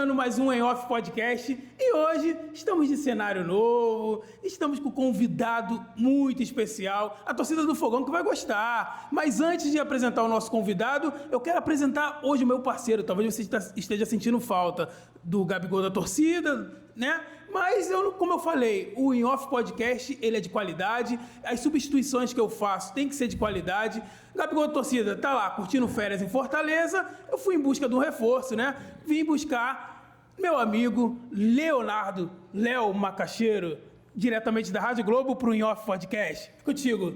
começando mais um Em Off Podcast e hoje estamos de cenário novo, estamos com um convidado muito especial, a torcida do Fogão que vai gostar. Mas antes de apresentar o nosso convidado, eu quero apresentar hoje o meu parceiro. Talvez você esteja sentindo falta do Gabigol da torcida, né? Mas como eu falei, o Em Off Podcast ele é de qualidade, as substituições que eu faço tem que ser de qualidade. Gabigol da torcida tá lá curtindo férias em Fortaleza, eu fui em busca de um reforço, né? Vim buscar meu amigo Leonardo Léo Macaxeiro, diretamente da Rádio Globo para o Em Off Podcast. Contigo.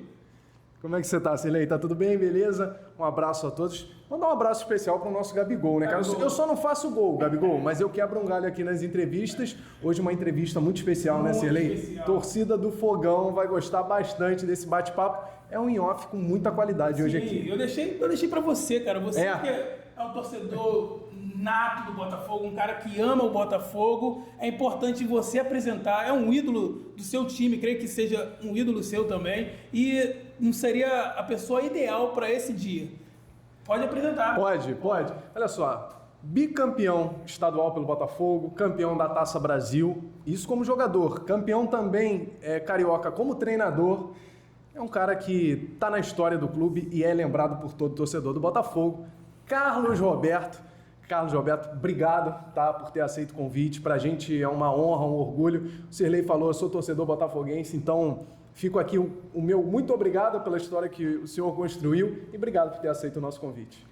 Como é que você tá, Silei? Tá tudo bem? Beleza? Um abraço a todos. Mandar um abraço especial pro nosso Gabigol, né, cara? Eu só não faço gol, Gabigol, mas eu quebro um galho aqui nas entrevistas. Hoje uma entrevista muito especial, né, Silei? Torcida do Fogão vai gostar bastante desse bate-papo. É um in-off com muita qualidade. Sim, hoje aqui. Eu deixei pra você, cara. Você que é um torcedor nato do Botafogo, um cara que ama o Botafogo. É importante você apresentar. É um ídolo do seu time, creio que seja um ídolo seu também. E não seria a pessoa ideal para esse dia. Pode apresentar. Pode. Olha só, bicampeão estadual pelo Botafogo, campeão da Taça Brasil, isso como jogador, campeão também carioca como treinador. É um cara que está na história do clube e é lembrado por todo torcedor do Botafogo. Carlos Roberto, obrigado, tá, por ter aceito o convite. Pra gente é uma honra, um orgulho. O Sirlei falou, eu sou torcedor botafoguense, então fico aqui o meu muito obrigado pela história que o senhor construiu e obrigado por ter aceito o nosso convite.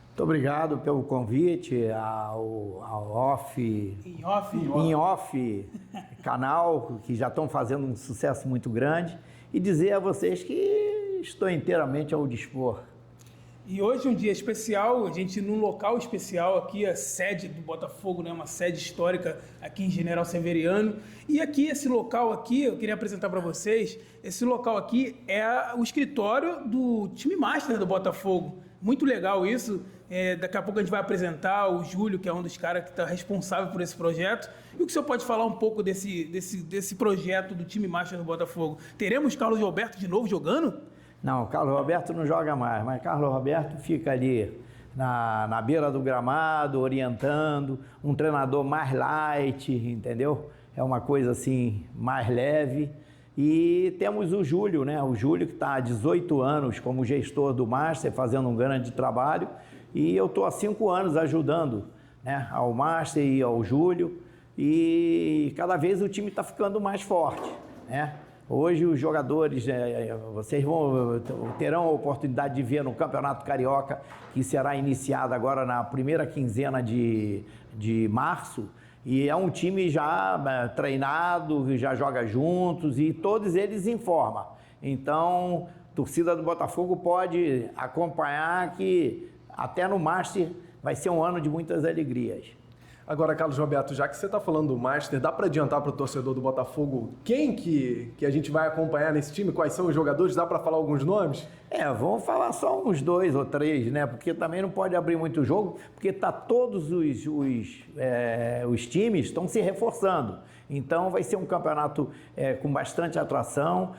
Muito obrigado pelo convite ao Em Off canal, que já estão fazendo um sucesso muito grande, e dizer a vocês que estou inteiramente ao dispor. E hoje é um dia especial, a gente num local especial aqui, a sede do Botafogo, né, uma sede histórica aqui em General Severiano. E aqui, esse local aqui, eu queria apresentar para vocês, esse local aqui é o escritório do time master do Botafogo. Muito legal isso. Daqui a pouco a gente vai apresentar o Júlio, que é um dos caras que está responsável por esse projeto. E o que o senhor pode falar um pouco desse projeto do time master do Botafogo? Teremos Carlos Roberto de novo jogando? Não, o Carlos Roberto não joga mais, mas Carlos Roberto fica ali na beira do gramado, orientando, um treinador mais light, entendeu? É uma coisa assim, mais leve. E temos o Júlio, né? O Júlio que está há 18 anos como gestor do Master, fazendo um grande trabalho. E eu estou há 5 anos ajudando, né, ao Master e ao Júlio. E cada vez o time está ficando mais forte, né? Hoje os jogadores, vocês terão a oportunidade de ver no Campeonato Carioca, que será iniciado agora na primeira quinzena de março, e é um time já treinado, que já joga juntos e todos eles em forma. Então, a torcida do Botafogo pode acompanhar que até no Master vai ser um ano de muitas alegrias. Agora, Carlos Roberto, já que você está falando do Master, dá para adiantar para o torcedor do Botafogo quem que a gente vai acompanhar nesse time? Quais são os jogadores? Dá para falar alguns nomes? Vamos falar só uns 2 ou 3, né? Porque também não pode abrir muito jogo, porque todos os times estão se reforçando. Então vai ser um campeonato com bastante atração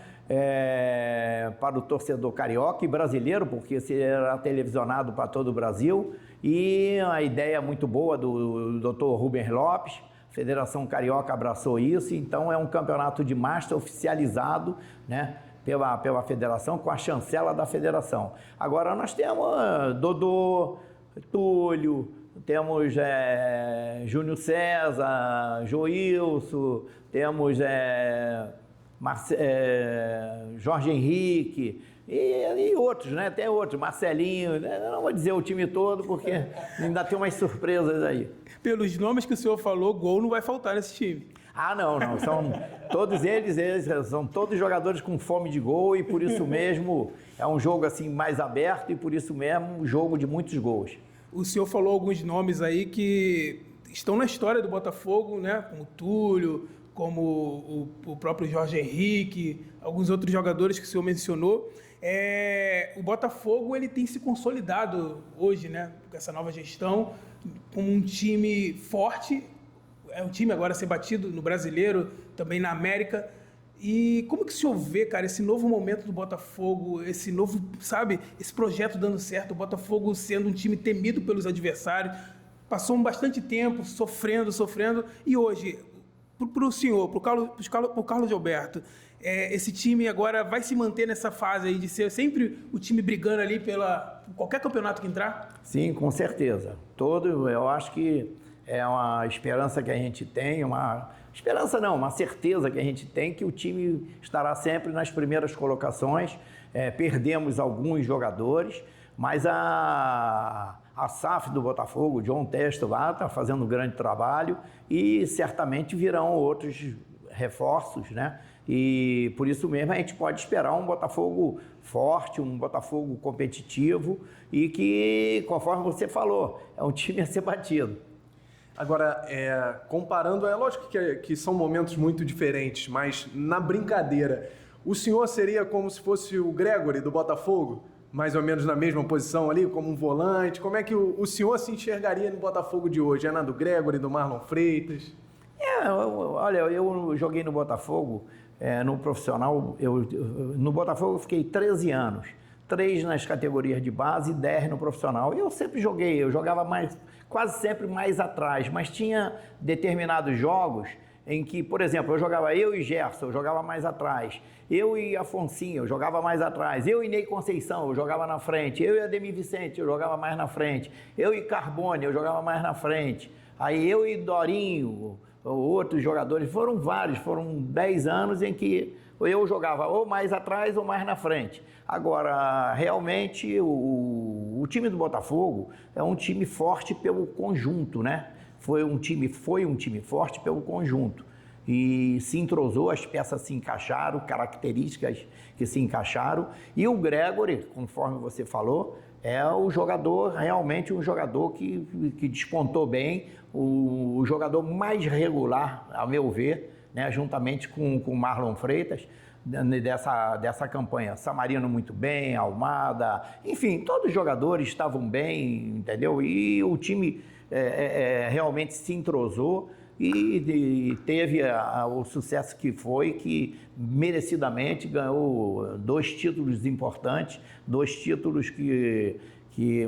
para o torcedor carioca e brasileiro, porque será televisionado para todo o Brasil. E a ideia muito boa do Dr. Rubens Lopes, a Federação Carioca abraçou isso, então é um campeonato de Master oficializado, né, pela federação, com a chancela da federação. Agora nós temos Dodô, Túlio, temos Júnior César, Joilson, temos Jorge Henrique e outros, né? Tem outros, Marcelinho, não vou dizer o time todo porque ainda tem umas surpresas aí. Pelos nomes que o senhor falou, gol não vai faltar nesse time. Ah, não, são todos eles são todos jogadores com fome de gol e por isso mesmo é um jogo assim mais aberto e por isso mesmo um jogo de muitos gols. O senhor falou alguns nomes aí que estão na história do Botafogo, né? Como o Túlio, como o próprio Jorge Henrique, alguns outros jogadores que o senhor mencionou. O Botafogo ele tem se consolidado hoje, né, com essa nova gestão, como um time forte, é um time agora a ser batido no Brasileiro, também na América. E como que o senhor vê, cara, esse novo momento do Botafogo, esse novo, sabe, esse projeto dando certo, o Botafogo sendo um time temido pelos adversários, passou bastante tempo sofrendo, e hoje, para o senhor, para o Carlos Alberto, esse time agora vai se manter nessa fase aí de ser sempre o time brigando ali por qualquer campeonato que entrar? Sim, com certeza. Eu acho que é uma esperança que a gente tem, uma certeza que a gente tem que o time estará sempre nas primeiras colocações. Perdemos alguns jogadores, mas a SAF do Botafogo, o John Testo lá, está fazendo um grande trabalho e certamente virão outros reforços, né? E por isso mesmo a gente pode esperar um Botafogo forte, um Botafogo competitivo e que, conforme você falou, é um time a ser batido. Agora, comparando, é lógico que são momentos muito diferentes, mas na brincadeira, o senhor seria como se fosse o Gregory do Botafogo? Mais ou menos na mesma posição ali, como um volante? Como é que o senhor se enxergaria no Botafogo de hoje? É na do Gregory, do Marlon Freitas? Olha, eu joguei no Botafogo, no profissional, no Botafogo eu fiquei 13 anos, 3 nas categorias de base e 10 no profissional. Eu sempre joguei, eu jogava quase sempre mais atrás, mas tinha determinados jogos em que, por exemplo, eu jogava eu e Gerson, eu jogava mais atrás. Eu e Afonsinho, eu jogava mais atrás. Eu e Ney Conceição, eu jogava na frente. Eu e Ademir Vicente, eu jogava mais na frente. Eu e Carbone, eu jogava mais na frente. Aí eu e Dorinho, outros jogadores, foram vários, foram 10 anos em que eu jogava ou mais atrás ou mais na frente. Agora, realmente, o time do Botafogo é um time forte pelo conjunto, né? Foi um time forte pelo conjunto. E se entrosou, as peças se encaixaram, características que se encaixaram. E o Gregory, conforme você falou, é o jogador, realmente um jogador que despontou bem, o jogador mais regular, a meu ver, né, juntamente com o Marlon Freitas, dessa campanha. Samarino muito bem, Almada, enfim, todos os jogadores estavam bem, entendeu? E o time realmente se entrosou e teve o sucesso que foi, que merecidamente ganhou 2 títulos importantes, 2 títulos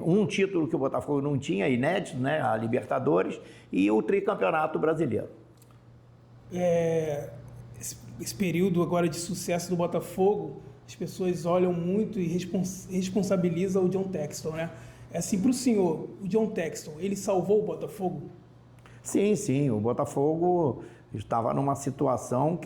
um título que o Botafogo não tinha, inédito, né, a Libertadores, e o tricampeonato brasileiro. Esse período agora de sucesso do Botafogo, as pessoas olham muito e responsabilizam o John Textor, né? Assim, para o senhor, o John Textor, ele salvou o Botafogo? Sim, o Botafogo estava numa situação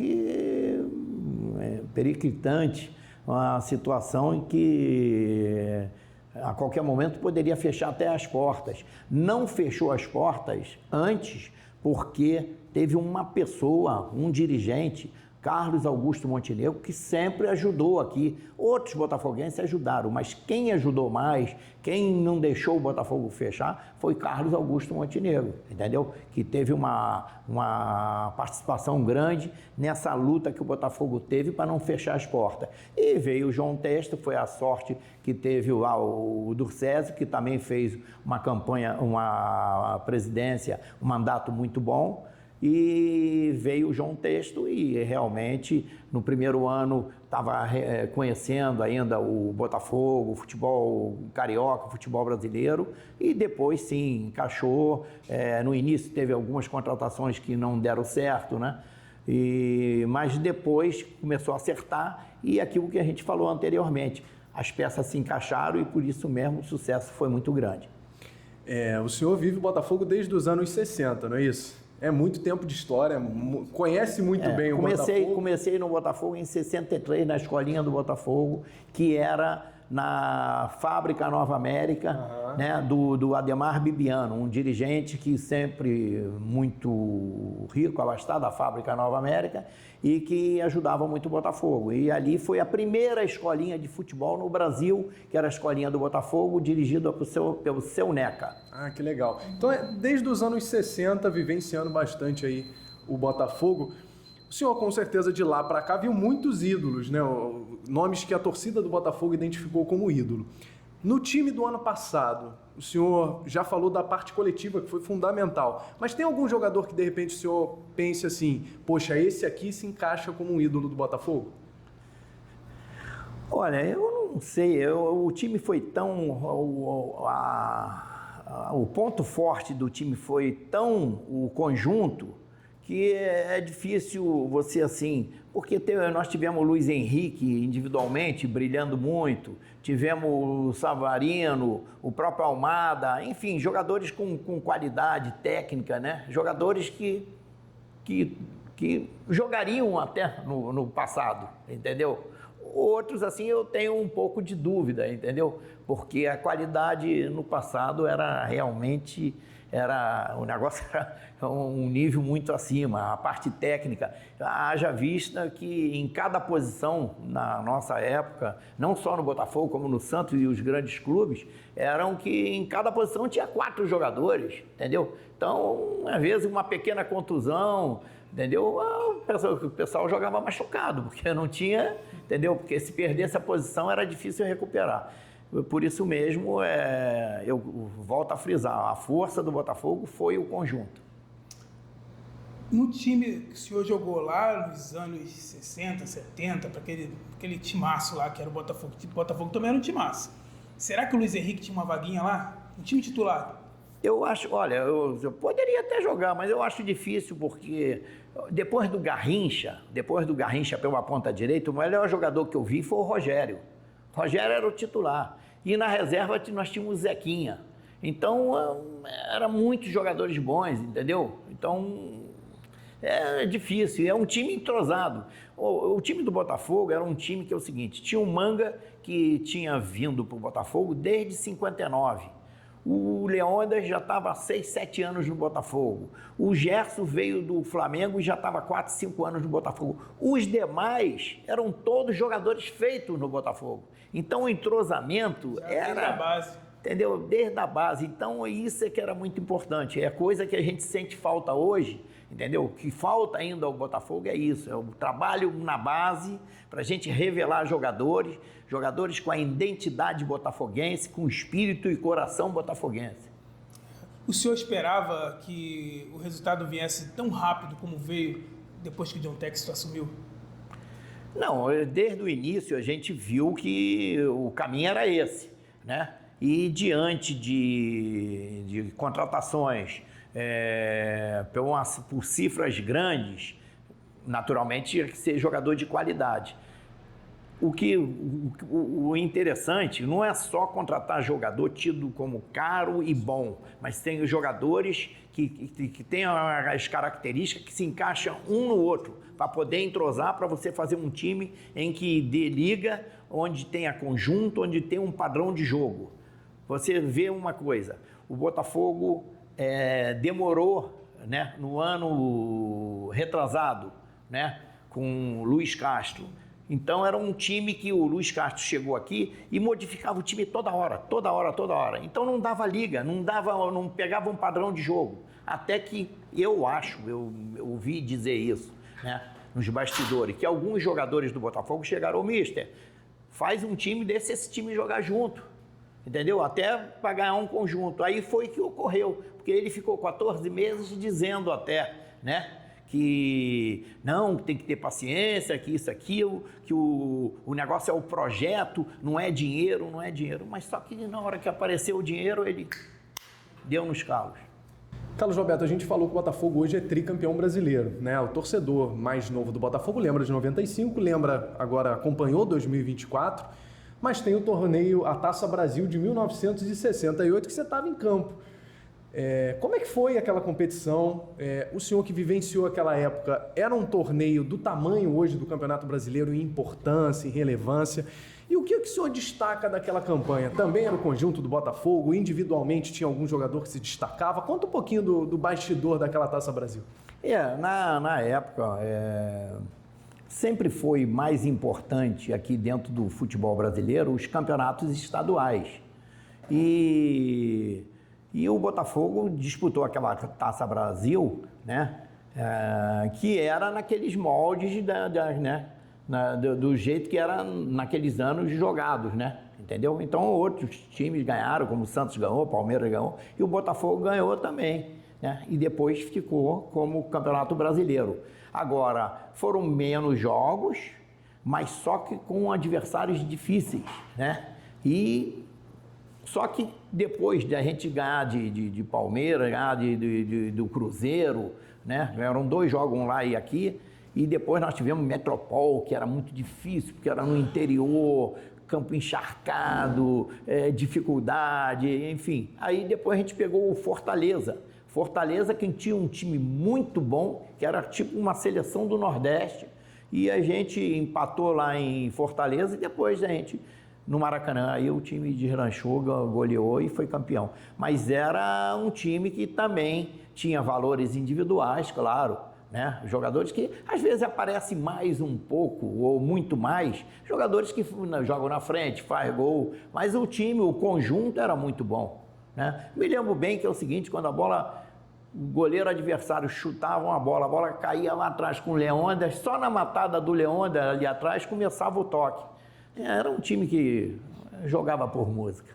periclitante, uma situação em que a qualquer momento poderia fechar até as portas. Não fechou as portas antes porque teve uma pessoa, um dirigente, Carlos Augusto Montenegro, que sempre ajudou aqui. Outros botafoguenses ajudaram, mas quem ajudou mais, quem não deixou o Botafogo fechar, foi Carlos Augusto Montenegro, entendeu? Que teve uma participação grande nessa luta que o Botafogo teve para não fechar as portas. E veio o João Testo, foi a sorte que teve o Durcésio, que também fez uma campanha, uma presidência, um mandato muito bom. E veio o João Testo e realmente no primeiro ano estava conhecendo ainda o Botafogo, o futebol carioca, o futebol brasileiro, e depois sim, encaixou. No início teve algumas contratações que não deram certo, né? Mas depois começou a acertar e aquilo que a gente falou anteriormente, as peças se encaixaram e por isso mesmo o sucesso foi muito grande. O senhor vive o Botafogo desde os anos 60, não é isso? É muito tempo de história, conhece muito bem o Botafogo. Comecei no Botafogo em 63, na escolinha do Botafogo, que era na Fábrica Nova América, né, do Ademar Bibiano, um dirigente que sempre muito rico, abastado da Fábrica Nova América, e que ajudava muito o Botafogo. E ali foi a primeira escolinha de futebol no Brasil, que era a escolinha do Botafogo, dirigida pelo seu Neca. Ah, que legal. Então, desde os anos 60, vivenciando bastante aí o Botafogo. O senhor, com certeza, de lá para cá, viu muitos ídolos, né? Nomes que a torcida do Botafogo identificou como ídolo. No time do ano passado, o senhor já falou da parte coletiva, que foi fundamental. Mas tem algum jogador que, de repente, o senhor pense assim, poxa, esse aqui se encaixa como um ídolo do Botafogo? Olha, eu não sei. O time foi tão... o ponto forte do time foi tão o conjunto que é difícil você assim, porque nós tivemos o Luiz Henrique individualmente brilhando muito, tivemos o Savarino, o próprio Almada, enfim, jogadores com qualidade técnica, né? Jogadores que jogariam até no passado, entendeu? Outros, assim, eu tenho um pouco de dúvida, entendeu? Porque a qualidade no passado era realmente, o negócio era um nível muito acima. A parte técnica, haja vista que em cada posição, na nossa época, não só no Botafogo, como no Santos e os grandes clubes, eram que em cada posição tinha 4 jogadores, entendeu? Então, às vezes, uma pequena contusão, entendeu? O pessoal jogava machucado, porque não tinha, entendeu? Porque se perdesse a posição era difícil recuperar. Por isso mesmo, eu volto a frisar, a força do Botafogo foi o conjunto. No time que o senhor jogou lá nos anos 60, 70, para aquele timaço lá que era o Botafogo, o Botafogo também era um timaço. Será que o Luiz Henrique tinha uma vaguinha lá? Um time titular? Eu acho, olha, eu poderia até jogar, mas eu acho difícil porque depois do Garrincha pela ponta direita, o melhor jogador que eu vi foi o Rogério. O Rogério era o titular. E na reserva nós tínhamos o Zequinha. Então, eram muitos jogadores bons, entendeu? Então, é difícil. É um time entrosado. O time do Botafogo era um time que é o seguinte, tinha o Manga, que tinha vindo para o Botafogo desde 59. O Leônidas já estava há 6, 7 anos no Botafogo. O Gerson veio do Flamengo e já estava 4, 5 anos no Botafogo. Os demais eram todos jogadores feitos no Botafogo. Então o entrosamento já era... Desde a base. Entendeu? Desde a base. Então isso é que era muito importante. É coisa que a gente sente falta hoje, entendeu? O que falta ainda ao Botafogo é isso. É o trabalho na base para a gente revelar jogadores com a identidade botafoguense, com espírito e coração botafoguense. O senhor esperava que o resultado viesse tão rápido como veio depois que o John Textor assumiu? Não, desde o início a gente viu que o caminho era esse, né? E diante de contratações por cifras grandes, naturalmente tinha que ser jogador de qualidade. O interessante não é só contratar jogador tido como caro e bom, mas tem os jogadores que têm as características que se encaixam um no outro, para poder entrosar, para você fazer um time em que dê liga, onde tenha conjunto, onde tem um padrão de jogo. Você vê uma coisa, o Botafogo demorou, né, no ano retrasado, né, com o Luiz Castro. Então era um time que o Luiz Castro chegou aqui e modificava o time toda hora. Então não dava liga, não pegava um padrão de jogo. Até que eu ouvi dizer isso, né, nos bastidores, que alguns jogadores do Botafogo chegaram, mister, faz um time desse, esse time jogar junto, entendeu? Até para ganhar um conjunto. Aí foi que ocorreu, porque ele ficou 14 meses dizendo até, né, que não, tem que ter paciência, que isso, aquilo, que o negócio é o projeto, não é dinheiro. Mas só que na hora que apareceu o dinheiro, ele deu nos calos. Carlos Roberto, a gente falou que o Botafogo hoje é tricampeão brasileiro, né? O torcedor mais novo do Botafogo lembra de 95, agora acompanhou 2024, mas tem o torneio, a Taça Brasil de 1968, que você estava em campo. Como é que foi aquela competição? O senhor que vivenciou aquela época, era um torneio do tamanho hoje do Campeonato Brasileiro em importância, em relevância? E o que o senhor destaca daquela campanha? Também era o conjunto do Botafogo? Individualmente tinha algum jogador que se destacava? Conta um pouquinho do bastidor daquela Taça Brasil. Na época, sempre foi mais importante aqui dentro do futebol brasileiro os campeonatos estaduais. E o Botafogo disputou aquela Taça Brasil, né, que era naqueles moldes do jeito que era naqueles anos jogados, né? Entendeu? Então outros times ganharam, como o Santos ganhou, o Palmeiras ganhou, e o Botafogo ganhou também, né? E depois ficou como Campeonato Brasileiro. Agora, foram menos jogos, mas só que com adversários difíceis, né? E Só que depois de a gente ganhar de Palmeiras, ganhar do Cruzeiro, né? Eram 2 jogos, um lá e aqui, e depois nós tivemos Metropol, que era muito difícil, porque era no interior, campo encharcado, dificuldade, enfim. Aí depois a gente pegou o Fortaleza. Fortaleza que tinha um time muito bom, que era tipo uma seleção do Nordeste, e a gente empatou lá em Fortaleza e depois a gente, no Maracanã, aí o time deslanchou, goleou e foi campeão. Mas era um time que também tinha valores individuais, claro, né? Jogadores que às vezes aparecem mais um pouco ou muito mais, jogadores que jogam na frente, faz gol, mas o time, o conjunto era muito bom, né? Me lembro bem que é o seguinte, quando o goleiro adversário chutava a bola caía lá atrás com o Leônidas, só na matada do Leônidas ali atrás começava o toque. Era um time que jogava por música.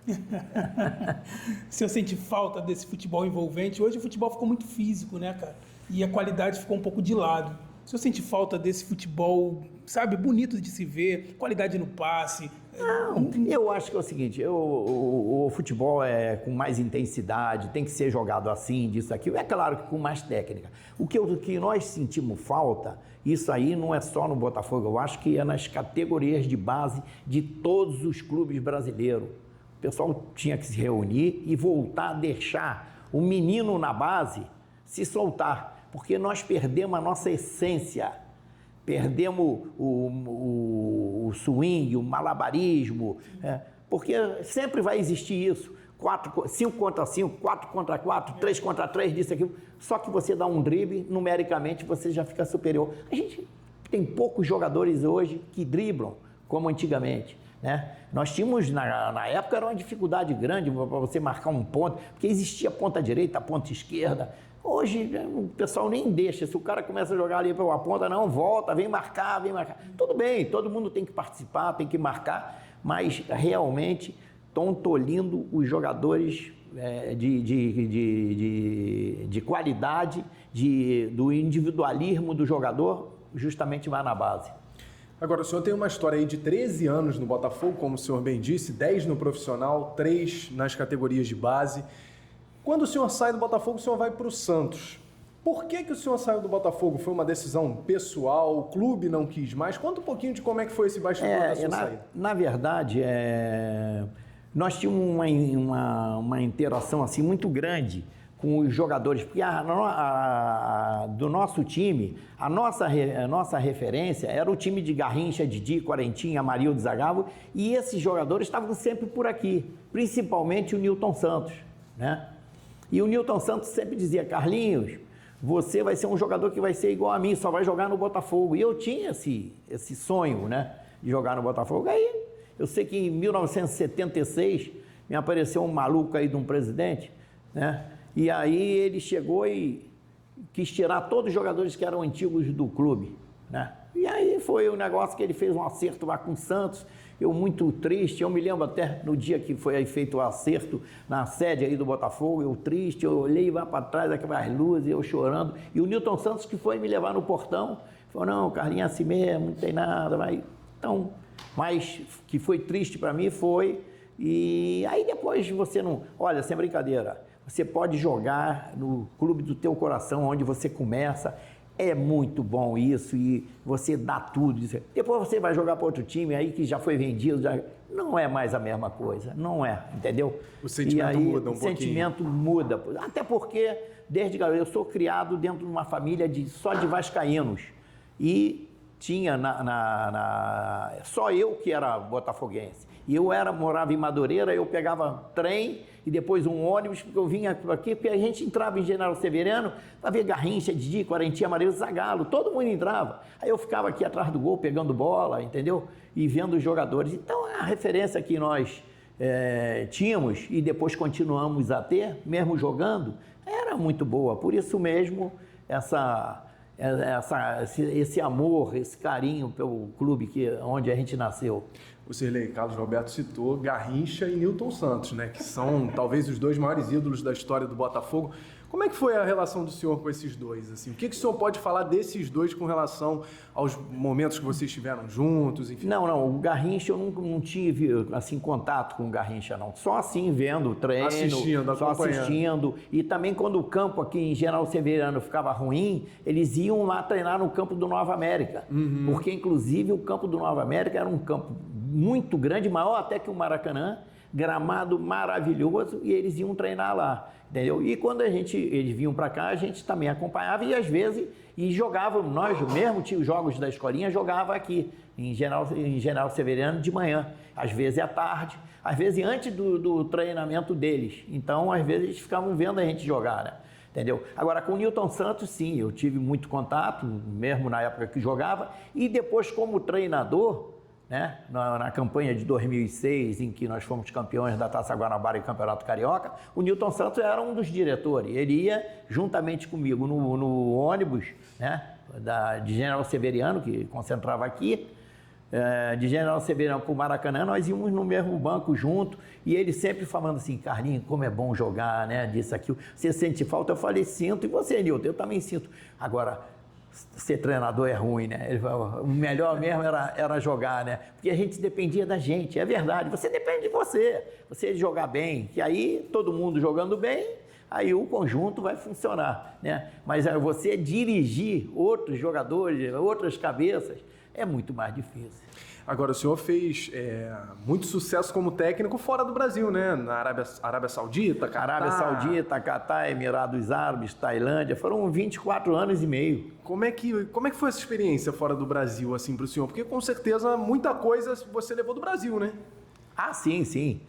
O senhor sente falta desse futebol envolvente? Hoje o futebol ficou muito físico, né, cara? E a qualidade ficou um pouco de lado. O senhor sente falta desse futebol, sabe, bonito de se ver, qualidade no passe? Não, eu acho que é o seguinte, o futebol é com mais intensidade, tem que ser jogado assim, disso, aquilo. É claro que com mais técnica. O que nós sentimos falta, isso aí não é só no Botafogo, eu acho que é nas categorias de base de todos os clubes brasileiros. O pessoal tinha que se reunir e voltar a deixar o menino na base se soltar, porque nós perdemos a nossa essência. Perdemos o swing, o malabarismo, porque sempre vai existir isso. 5 contra 5, 4 contra 4, 3 contra 3, disso, aquilo. Só que você dá um drible, numericamente você já fica superior. A gente tem poucos jogadores hoje que driblam, como antigamente, né? Nós tínhamos, na época, era uma dificuldade grande para você marcar um ponto, porque existia ponta direita, ponta esquerda. Hoje o pessoal nem deixa, se o cara começa a jogar ali pela ponta, não, volta, vem marcar. Tudo bem, todo mundo tem que participar, tem que marcar, mas realmente estão tolhindo os jogadores de qualidade, do individualismo do jogador, justamente vai na base. Agora, o senhor tem uma história aí de 13 anos no Botafogo, como o senhor bem disse, 10 no profissional, 3 nas categorias de base. Quando o senhor sai do Botafogo, o senhor vai para o Santos. Por que o senhor saiu do Botafogo? Foi uma decisão pessoal? O clube não quis mais? Conta um pouquinho de como é que foi esse bastidor da sua saída. Na verdade, nós tínhamos uma interação assim, muito grande com os jogadores, porque do nosso time, a nossa referência era o time de Garrincha, Didi, Quarentinha, Amarildo, Zagallo, e esses jogadores estavam sempre por aqui, principalmente o Nilton Santos, né? E o Nilton Santos sempre dizia, Carlinhos, você vai ser um jogador que vai ser igual a mim, só vai jogar no Botafogo. E eu tinha esse sonho, né, de jogar no Botafogo. Aí, eu sei que em 1976, me apareceu um maluco aí de um presidente, né, e aí ele chegou e quis tirar todos os jogadores que eram antigos do clube, né. E aí foi um negócio que ele fez um acerto lá com o Santos, eu muito triste, eu me lembro até no dia que foi aí feito o acerto na sede aí do Botafogo, eu triste, eu olhei lá para trás, aquelas luzes, eu chorando, e o Nilton Santos que foi me levar no portão, falou, não, Carlinhos, é assim mesmo, não tem nada, mas que foi triste para mim foi, e aí depois você não, olha, sem brincadeira, você pode jogar no clube do teu coração, onde você começa. É muito bom isso e você dá tudo. Depois você vai jogar para outro time aí que já foi vendido, não é mais a mesma coisa, não é, entendeu? O sentimento muda um pouquinho. O sentimento muda, até porque desde garoto eu sou criado dentro de uma família só de vascaínos e tinha só eu que era botafoguense. E eu morava em Madureira, eu pegava trem e depois um ônibus, porque eu vinha aqui, porque a gente entrava em General Severiano para ver Garrincha, Didi, Quarentinha, Amarildo, Zagallo, todo mundo entrava. Aí eu ficava aqui atrás do gol, pegando bola, entendeu? E vendo os jogadores. Então, a referência que nós tínhamos e depois continuamos a ter, mesmo jogando, era muito boa. Por isso mesmo, esse amor, esse carinho pelo clube onde a gente nasceu. O Sirlei, Carlos Roberto citou Garrincha e Nilton Santos, né, que são talvez os 2 maiores ídolos da história do Botafogo. Como é que foi a relação do senhor com esses dois? Assim? O que o senhor pode falar desses dois com relação aos momentos que vocês estiveram juntos? Enfim? Não, o Garrincha eu não tive assim contato com o Garrincha, não. Só assim vendo o treino, só assistindo. E também quando o campo aqui em General Severiano ficava ruim, eles iam lá treinar no campo do Nova América. Porque inclusive o campo do Nova América era um campo muito grande, maior até que o Maracanã, gramado maravilhoso, e eles iam treinar lá, entendeu? E quando eles vinham para cá, a gente também acompanhava e às vezes jogávamos, nós mesmo tinha os jogos da escolinha, jogava aqui em General Severiano de manhã, às vezes à tarde, às vezes antes do treinamento deles. Então, às vezes eles ficavam vendo a gente jogar, né? Entendeu? Agora, com o Newton Santos, sim, eu tive muito contato, mesmo na época que jogava, e depois como treinador, né? Na campanha de 2006, em que nós fomos campeões da Taça Guanabara e Campeonato Carioca, o Newton Santos era um dos diretores. Ele ia juntamente comigo no ônibus, né? De General Severiano, que concentrava aqui, de General Severiano para o Maracanã, nós íamos no mesmo banco junto, e ele sempre falando assim: Carlinhos, como é bom jogar, né? Disso, aquilo. Você sente falta? Eu falei: sinto. E você, Nilton? Eu também sinto. Agora, ser treinador é ruim, né? Ele falou, o melhor mesmo era jogar, né? Porque a gente dependia da gente, é verdade. Você depende de você jogar bem, que aí todo mundo jogando bem, aí o conjunto vai funcionar, né? Mas você dirigir outros jogadores, outras cabeças, é muito mais difícil. Agora, o senhor fez muito sucesso como técnico fora do Brasil, né? Na Arábia Saudita, Catar. Arábia Saudita, Catar, Emirados Árabes, Tailândia, foram 24 anos e meio. Como é que foi essa experiência fora do Brasil, assim, para o senhor? Porque, com certeza, muita coisa você levou do Brasil, né? Ah, sim.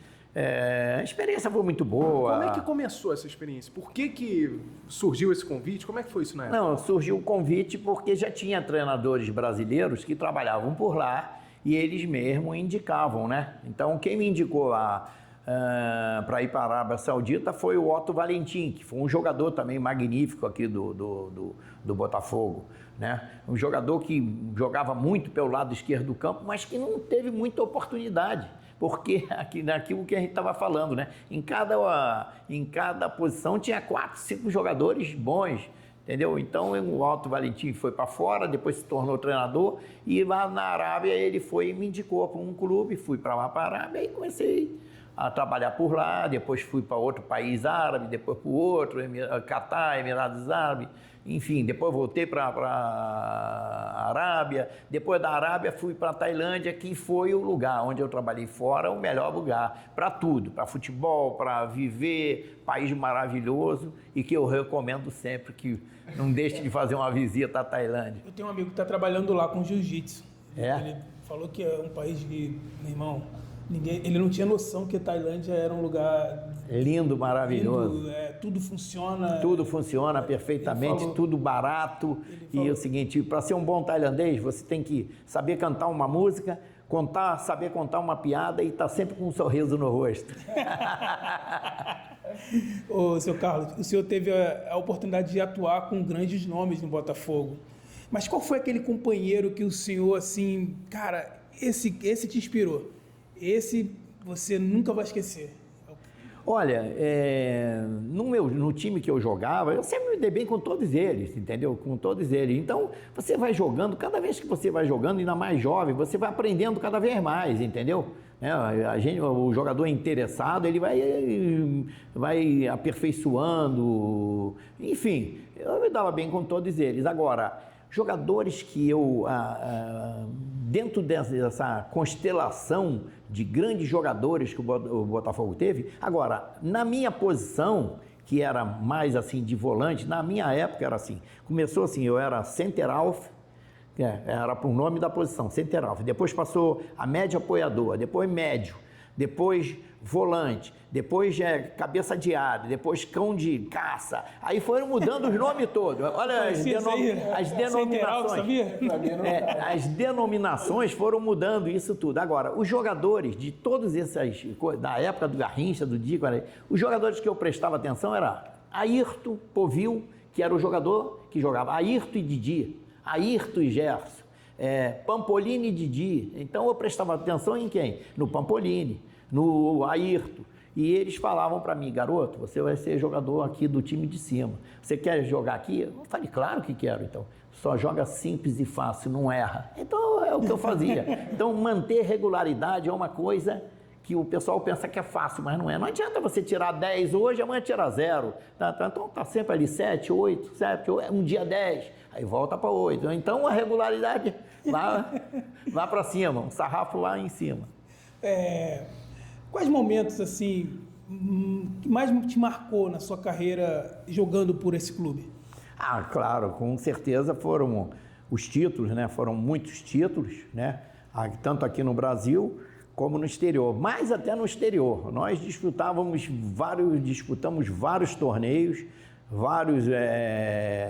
A experiência foi muito boa. Como é que começou essa experiência? Por que surgiu esse convite? Como é que foi isso na época? Não, surgiu o convite porque já tinha treinadores brasileiros que trabalhavam por lá e eles mesmo indicavam, né? Então, quem me indicou para ir para a Arábia Saudita foi o Otto Valentim, que foi um jogador também magnífico aqui do Botafogo, né? Um jogador que jogava muito pelo lado esquerdo do campo, mas que não teve muita oportunidade. Porque naquilo que a gente estava falando, né? Em cada posição tinha 4, 5 jogadores bons, entendeu? Então o Otto Valentim foi para fora, depois se tornou treinador, e lá na Arábia ele foi e me indicou para um clube, fui para lá para a Arábia e comecei a trabalhar por lá, depois fui para outro país árabe, depois para o outro, Catar, Emirados Árabes, enfim, depois voltei para a Arábia, depois da Arábia fui para a Tailândia, que foi o lugar onde eu trabalhei fora, o melhor lugar para tudo, para futebol, para viver, país maravilhoso e que eu recomendo sempre que não deixe de fazer uma visita à Tailândia. Eu tenho um amigo que está trabalhando lá com jiu-jitsu. É? Ele falou que é um país que, meu irmão, ele não tinha noção que a Tailândia era um lugar lindo, maravilhoso. Lindo, tudo funciona. Tudo funciona perfeitamente, tudo barato. E é o seguinte, para ser um bom tailandês, você tem que saber cantar uma música, saber contar uma piada e estar sempre com um sorriso no rosto. Ô, seu Carlos, o senhor teve a oportunidade de atuar com grandes nomes no Botafogo. Mas qual foi aquele companheiro que o senhor, assim, cara, esse te inspirou? Esse você nunca vai esquecer. Olha, no time que eu jogava, eu sempre me dei bem com todos eles, entendeu? Com todos eles. Então, você vai jogando, cada vez que você vai jogando, ainda mais jovem, você vai aprendendo cada vez mais, entendeu? O jogador interessado, ele vai aperfeiçoando, enfim, eu me dava bem com todos eles. Agora, jogadores que eu, dentro dessa constelação de grandes jogadores que o Botafogo teve, agora, na minha posição, que era mais assim de volante, na minha época era assim, começou assim, eu era center half, era por nome da posição, center half, depois passou a médio apoiador, depois médio, depois volante, depois cabeça de área, depois cão de caça. Aí foram mudando os nomes todos. Olha as denominações. As denominações foram mudando isso tudo. Agora, os jogadores de todas essas coisas, da época do Garrincha, do Dico, os jogadores que eu prestava atenção era Ayrton Povil, que era o jogador que jogava Ayrton e Didi, Ayrton e Gerson, Pampolini e Didi. Então eu prestava atenção em quem? No Pampolini, no Ayrton. E eles falavam para mim, garoto, você vai ser jogador aqui do time de cima. Você quer jogar aqui? Eu falei, claro que quero, então. Só joga simples e fácil, não erra. Então é o que eu fazia. Então manter regularidade é uma coisa que o pessoal pensa que é fácil, mas não é. Não adianta você tirar 10 hoje, amanhã tirar 0. Então tá sempre ali 7, 8, 7, um dia 10, aí volta para 8. Então a regularidade lá para cima, um sarrafo lá em cima. Quais momentos assim que mais te marcou na sua carreira jogando por esse clube? Ah, claro, com certeza foram os títulos, né? Foram muitos títulos, né? Tanto aqui no Brasil como no exterior, mais até no exterior. Nós disputamos vários torneios, vários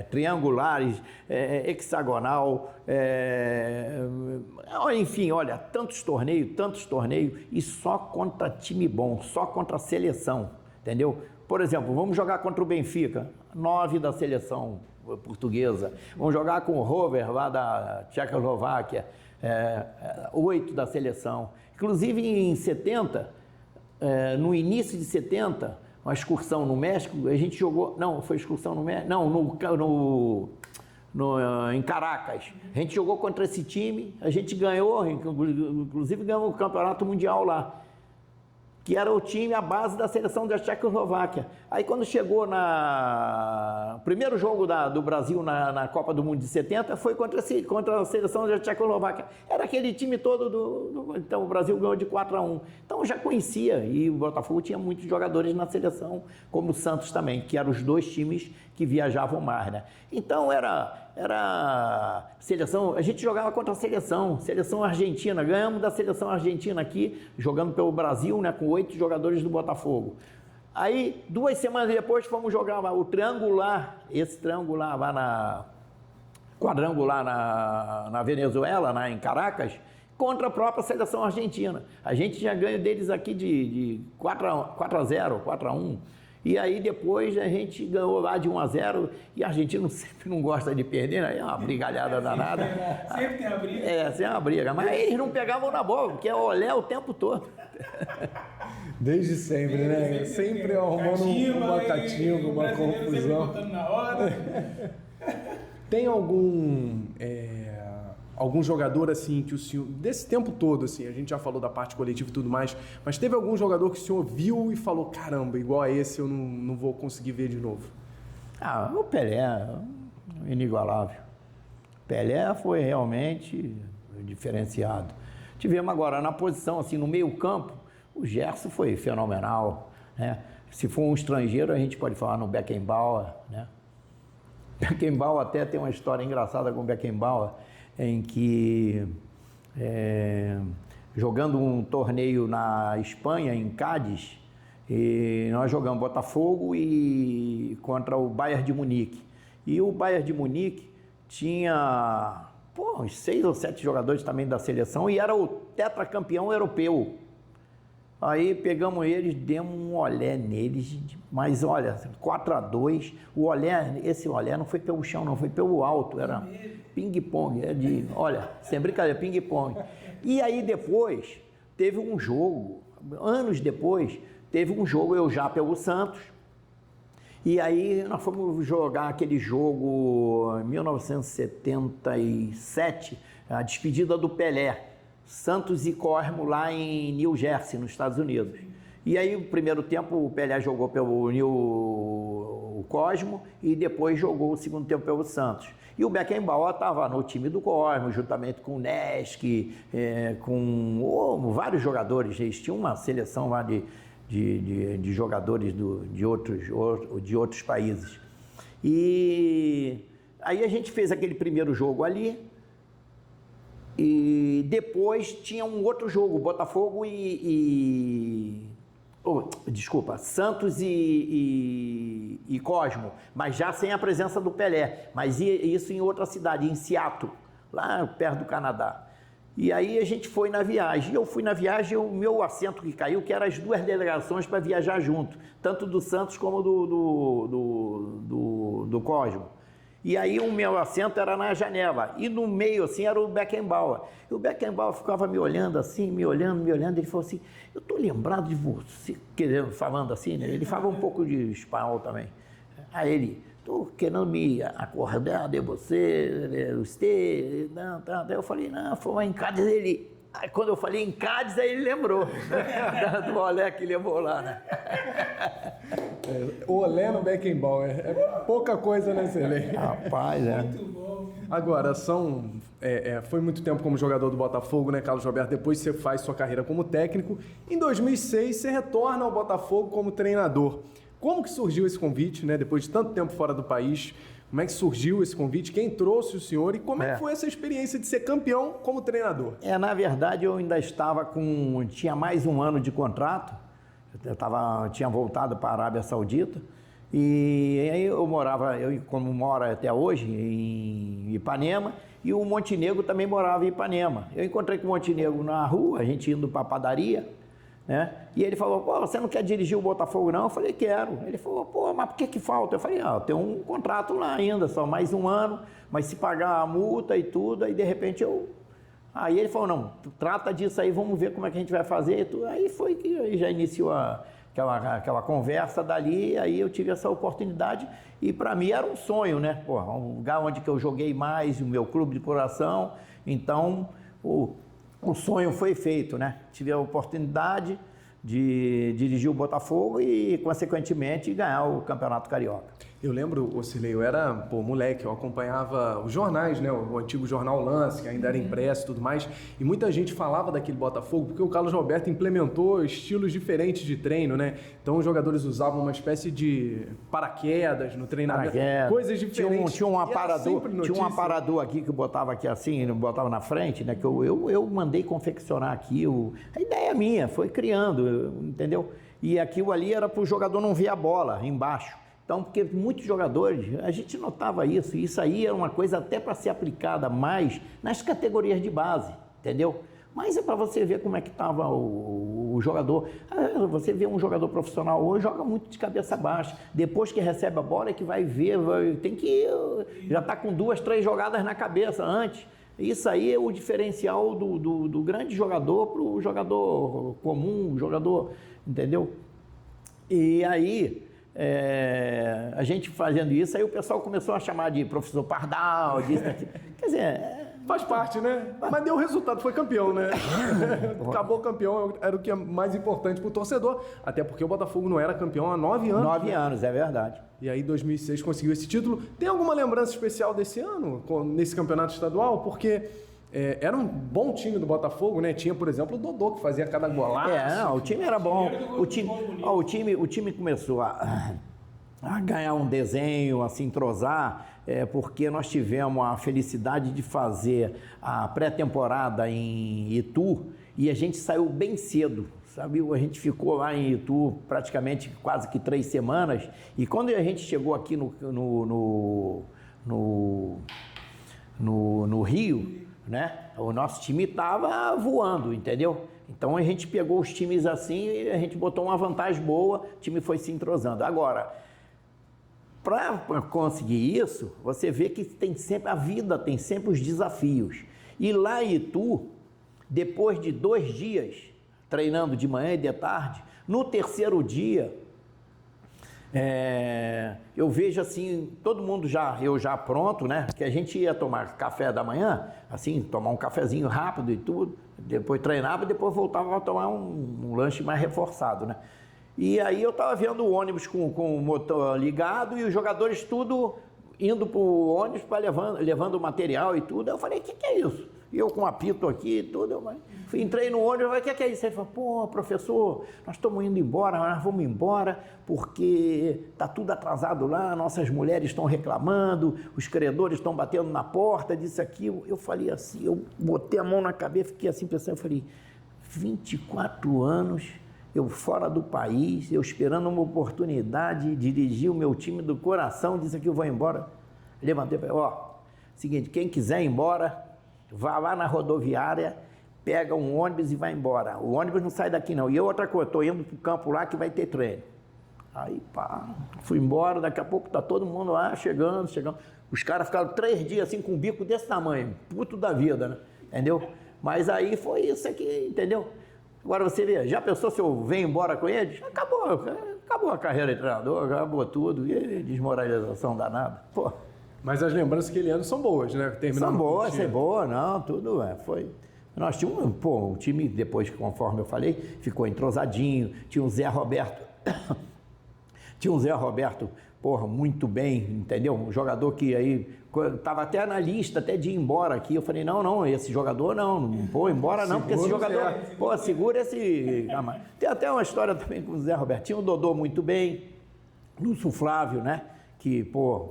triangulares, hexagonal, enfim, olha, tantos torneios, e só contra time bom, só contra seleção, entendeu? Por exemplo, vamos jogar contra o Benfica, 9 da seleção portuguesa. Vamos jogar com o Rover, lá da Tchecoslováquia, 8 da seleção. Inclusive em 70, no início de 70, uma excursão no México, a gente jogou... Não, foi excursão no México? Não, em Caracas. A gente jogou contra esse time, a gente ganhou, inclusive ganhou o campeonato mundial lá, que era o time, a base da seleção da Tchecoslováquia. Aí quando chegou no primeiro jogo do Brasil na Copa do Mundo de 70, foi contra a seleção da Tchecoslováquia. Era aquele time todo então o Brasil ganhou de 4-1. Então eu já conhecia, e o Botafogo tinha muitos jogadores na seleção, como o Santos também, que eram os 2 times que viajavam mais, né? Então era seleção, a gente jogava contra a seleção argentina, ganhamos da seleção argentina aqui, jogando pelo Brasil, né, com 8 jogadores do Botafogo. Aí, 2 semanas depois, fomos jogar o triangular, quadrangular na Venezuela, em Caracas, contra a própria seleção argentina. A gente tinha ganho deles aqui de 4-0, 4-1. E aí depois a gente ganhou lá de 1-0, e a Argentina sempre não gosta de perder, né? É uma brigalhada danada. Sempre tem uma briga. Sempre uma briga. Mas eles não pegavam na bola, porque é olé o tempo todo. Desde sempre, né? Sempre arrumando uma catimba, uma confusão. Na hora. Tem algum jogador, assim, que o senhor... Desse tempo todo, assim, a gente já falou da parte coletiva e tudo mais, mas teve algum jogador que o senhor viu e falou, caramba, igual a esse eu não vou conseguir ver de novo? O Pelé, inigualável. Pelé foi realmente diferenciado. Tivemos agora na posição, assim, no meio campo, o Gerson foi fenomenal, né? Se for um estrangeiro, a gente pode falar no Beckenbauer, né? Beckenbauer até tem uma história engraçada com o Beckenbauer, em que, jogando um torneio na Espanha, em Cádiz, e nós jogamos Botafogo contra o Bayern de Munique. E o Bayern de Munique tinha uns 6 ou 7 jogadores também da seleção e era o tetracampeão europeu. Aí pegamos eles, demos um olé neles, mas olha, 4-2, esse olé não foi pelo chão, não, foi pelo alto, era ping-pong, olha, sem brincadeira, ping-pong. E aí depois, teve um jogo, anos depois, eu já pelo Santos, e aí nós fomos jogar aquele jogo em 1977, a despedida do Pelé, Santos e Cosmo lá em New Jersey, nos Estados Unidos. E aí, no primeiro tempo, o Pelé jogou pelo Cosmo e depois jogou o segundo tempo pelo Santos. E o Beckenbauer estava no time do Cosmo, juntamente com o Nesk, com vários jogadores. Eles tinham uma seleção lá de jogadores de outros países. E aí a gente fez aquele primeiro jogo ali, e depois tinha um outro jogo, Botafogo Santos e Cosmo, mas já sem a presença do Pelé, mas isso em outra cidade, em Seattle, lá perto do Canadá. E aí a gente foi na viagem, eu fui na viagem, o meu assento que caiu, que eram as 2 delegações para viajar junto, tanto do Santos como do Cosmo. E aí o meu assento era na janela. E no meio, assim, era o Beckenbauer. E o Beckenbauer ficava me olhando assim, me olhando. Ele falou assim, eu tô lembrado de você, querendo, falando assim, né? Ele falava um pouco de espanhol também. Aí ele, tô querendo me acordar de você, não, tá. Daí eu falei, não, foi lá em Cádiz. Aí quando eu falei em Cádiz, aí ele lembrou do olé que levou lá, né? Olé no Beckenbauer, é pouca coisa, né, Serlei? Rapaz, Agora, foi muito tempo como jogador do Botafogo, né, Carlos Roberto? Depois você faz sua carreira como técnico. Em 2006, você retorna ao Botafogo como treinador. Como que surgiu esse convite, né? Depois de tanto tempo fora do país, como é que surgiu esse convite? Quem trouxe o senhor? E como é que foi essa experiência de ser campeão como treinador? Na verdade, eu ainda tinha mais um ano de contrato. Tinha voltado para a Arábia Saudita. E aí eu como moro até hoje, em Ipanema, e o Montenegro também morava em Ipanema. Eu encontrei com o Montenegro na rua, a gente indo para a padaria, né? E ele falou, pô, você não quer dirigir o Botafogo não? Eu falei, quero. Ele falou, pô, mas por que falta? Eu falei, eu tenho um contrato lá ainda, só mais um ano, mas se pagar a multa e tudo, aí de repente eu... Aí ele falou, não, trata disso aí, vamos ver como é que a gente vai fazer e tudo. Aí foi que aí já iniciou aquela conversa dali, aí eu tive essa oportunidade e para mim era um sonho, né? Pô, um lugar onde que eu joguei mais, o meu clube de coração, então o sonho foi feito, né? Tive a oportunidade de dirigir o Botafogo e, consequentemente, ganhar o Campeonato Carioca. Eu lembro, Ocilei, eu era moleque, eu acompanhava os jornais, né? O antigo jornal Lance, que ainda era impresso e tudo mais, e muita gente falava daquele Botafogo porque o Carlos Roberto implementou estilos diferentes de treino, né? Então os jogadores usavam uma espécie de paraquedas no treinamento, coisas diferentes. Tinha um aparador aqui que eu botava aqui assim, não botava na frente, né? Que eu mandei confeccionar aqui, a ideia minha, foi criando, entendeu? E aquilo ali era para o jogador não ver a bola embaixo. Então, porque muitos jogadores, a gente notava isso, e isso aí era uma coisa até para ser aplicada mais nas categorias de base, entendeu? Mas é para você ver como é que estava o jogador. Você vê um jogador profissional hoje, joga muito de cabeça baixa. Depois que recebe a bola é que vai ver, tem que já está com 2, 3 jogadas na cabeça antes. Isso aí é o diferencial do grande jogador para o jogador comum, jogador, entendeu? E aí... a gente fazendo isso, aí o pessoal começou a chamar de professor Pardal, disso, quer dizer... Faz parte, né? Mas deu resultado, foi campeão, né? Acabou campeão, era o que é mais importante para o torcedor, até porque o Botafogo não era campeão há 9 anos. 9 anos, é verdade. E aí, em 2006, conseguiu esse título. Tem alguma lembrança especial desse ano, nesse campeonato estadual? Porque... era um bom time do Botafogo, né? Tinha, por exemplo, o Dodô, que fazia cada golaço. O time era bom. O time começou a ganhar um desenho, a se entrosar, porque nós tivemos a felicidade de fazer a pré-temporada em Itu e a gente saiu bem cedo, sabe? A gente ficou lá em Itu praticamente quase que 3 semanas e quando a gente chegou aqui no Rio, né? O nosso time estava voando, entendeu? Então a gente pegou os times assim e a gente botou uma vantagem boa, o time foi se entrosando. Agora, para conseguir isso, você vê que a vida tem sempre os desafios. E lá em Itu, depois de 2 dias treinando de manhã e de tarde, no terceiro dia, eu vejo assim, todo mundo eu já pronto, né? Que a gente ia tomar café da manhã, assim, tomar um cafezinho rápido e tudo, depois treinava e depois voltava a tomar um lanche mais reforçado, né? E aí eu estava vendo o ônibus com o motor ligado e os jogadores tudo indo para o ônibus levando o material e tudo. Eu falei, o que é isso? E eu com um apito aqui e tudo, entrei no ônibus, o que é isso? Ele falou, pô, professor, nós estamos indo embora, nós vamos embora porque está tudo atrasado lá, nossas mulheres estão reclamando, os credores estão batendo na porta, disso, aquilo. Eu falei assim, eu botei a mão na cabeça, fiquei assim pensando, eu falei, 24 anos, eu fora do país, eu esperando uma oportunidade, dirigir o meu time do coração, disse aqui, eu vou embora. Levantei e falei, seguinte, quem quiser ir embora, vá lá na rodoviária, pega um ônibus e vai embora. O ônibus não sai daqui não. E outra coisa, estou indo para o campo lá que vai ter treino. Aí, fui embora, daqui a pouco está todo mundo lá, chegando. Os caras ficaram 3 dias assim com um bico desse tamanho, puto da vida, né? Entendeu? Mas aí foi isso aqui, entendeu? Agora você vê, já pensou se eu venho embora com eles? Acabou a carreira de treinador, acabou tudo, e desmoralização danada. Pô. Mas as lembranças que ele anda são boas, né? São boas, não, tudo foi. Nós tínhamos, um time, depois, conforme eu falei, ficou entrosadinho, tinha o Zé Roberto, porra, muito bem, entendeu? Um jogador que aí, estava até na lista, até de ir embora aqui, eu falei, não, esse jogador não pô, embora não, porque esse jogador, pô, segura esse... Tem até uma história também com o Zé Roberto, tinha o Dodô muito bem, Lúcio Flávio, né, que, pô,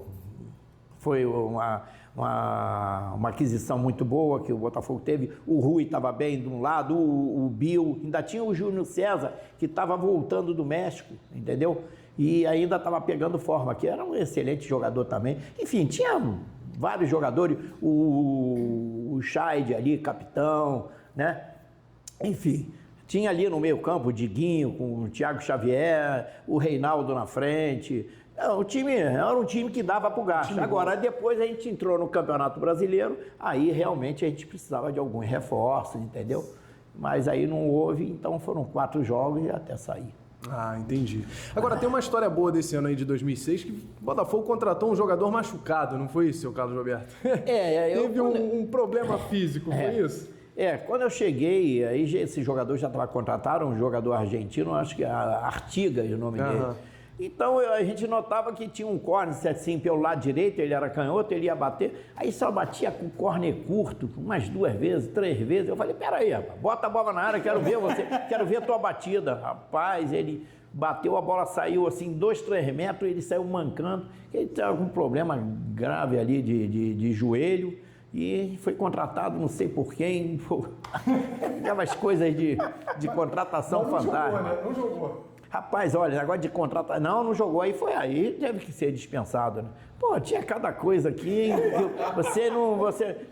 foi uma aquisição muito boa que o Botafogo teve. O Rui estava bem de um lado, o Bill, ainda tinha o Júnior César, que estava voltando do México, entendeu? E ainda estava pegando forma, que era um excelente jogador também. Enfim, tinha vários jogadores, o Scheid ali, capitão, né? Enfim, tinha ali no meio campo o Diguinho, com o Thiago Xavier, o Reinaldo na frente... era um time que dava para o gasto. Agora, depois a gente entrou no Campeonato Brasileiro, aí realmente a gente precisava de alguns reforços, entendeu? Mas aí não houve, então foram 4 jogos e até sair. Ah, entendi. Agora, tem uma história boa desse ano aí de 2006, que o Botafogo contratou um jogador machucado, não foi isso, seu Carlos Roberto? Teve um problema físico, foi isso? Quando eu cheguei, aí esse jogador já estava contratado, um jogador argentino, acho que é Artigas o nome dele. Então a gente notava que tinha um córner assim pelo lado direito, ele era canhoto, ele ia bater, aí só batia com o córner curto, umas 2 vezes, 3 vezes. Eu falei, peraí, rapaz, bota a bola na área, quero ver a tua batida. Rapaz, ele bateu, a bola saiu assim 2, 3 metros, ele saiu mancando, ele estava com um problema grave ali de joelho. E foi contratado, não sei por quem, aquelas coisas de contratação fantástica. Não jogou. Rapaz, olha, negócio de contratar... Não jogou, aí teve que ser dispensado, né? Pô, tinha cada coisa aqui,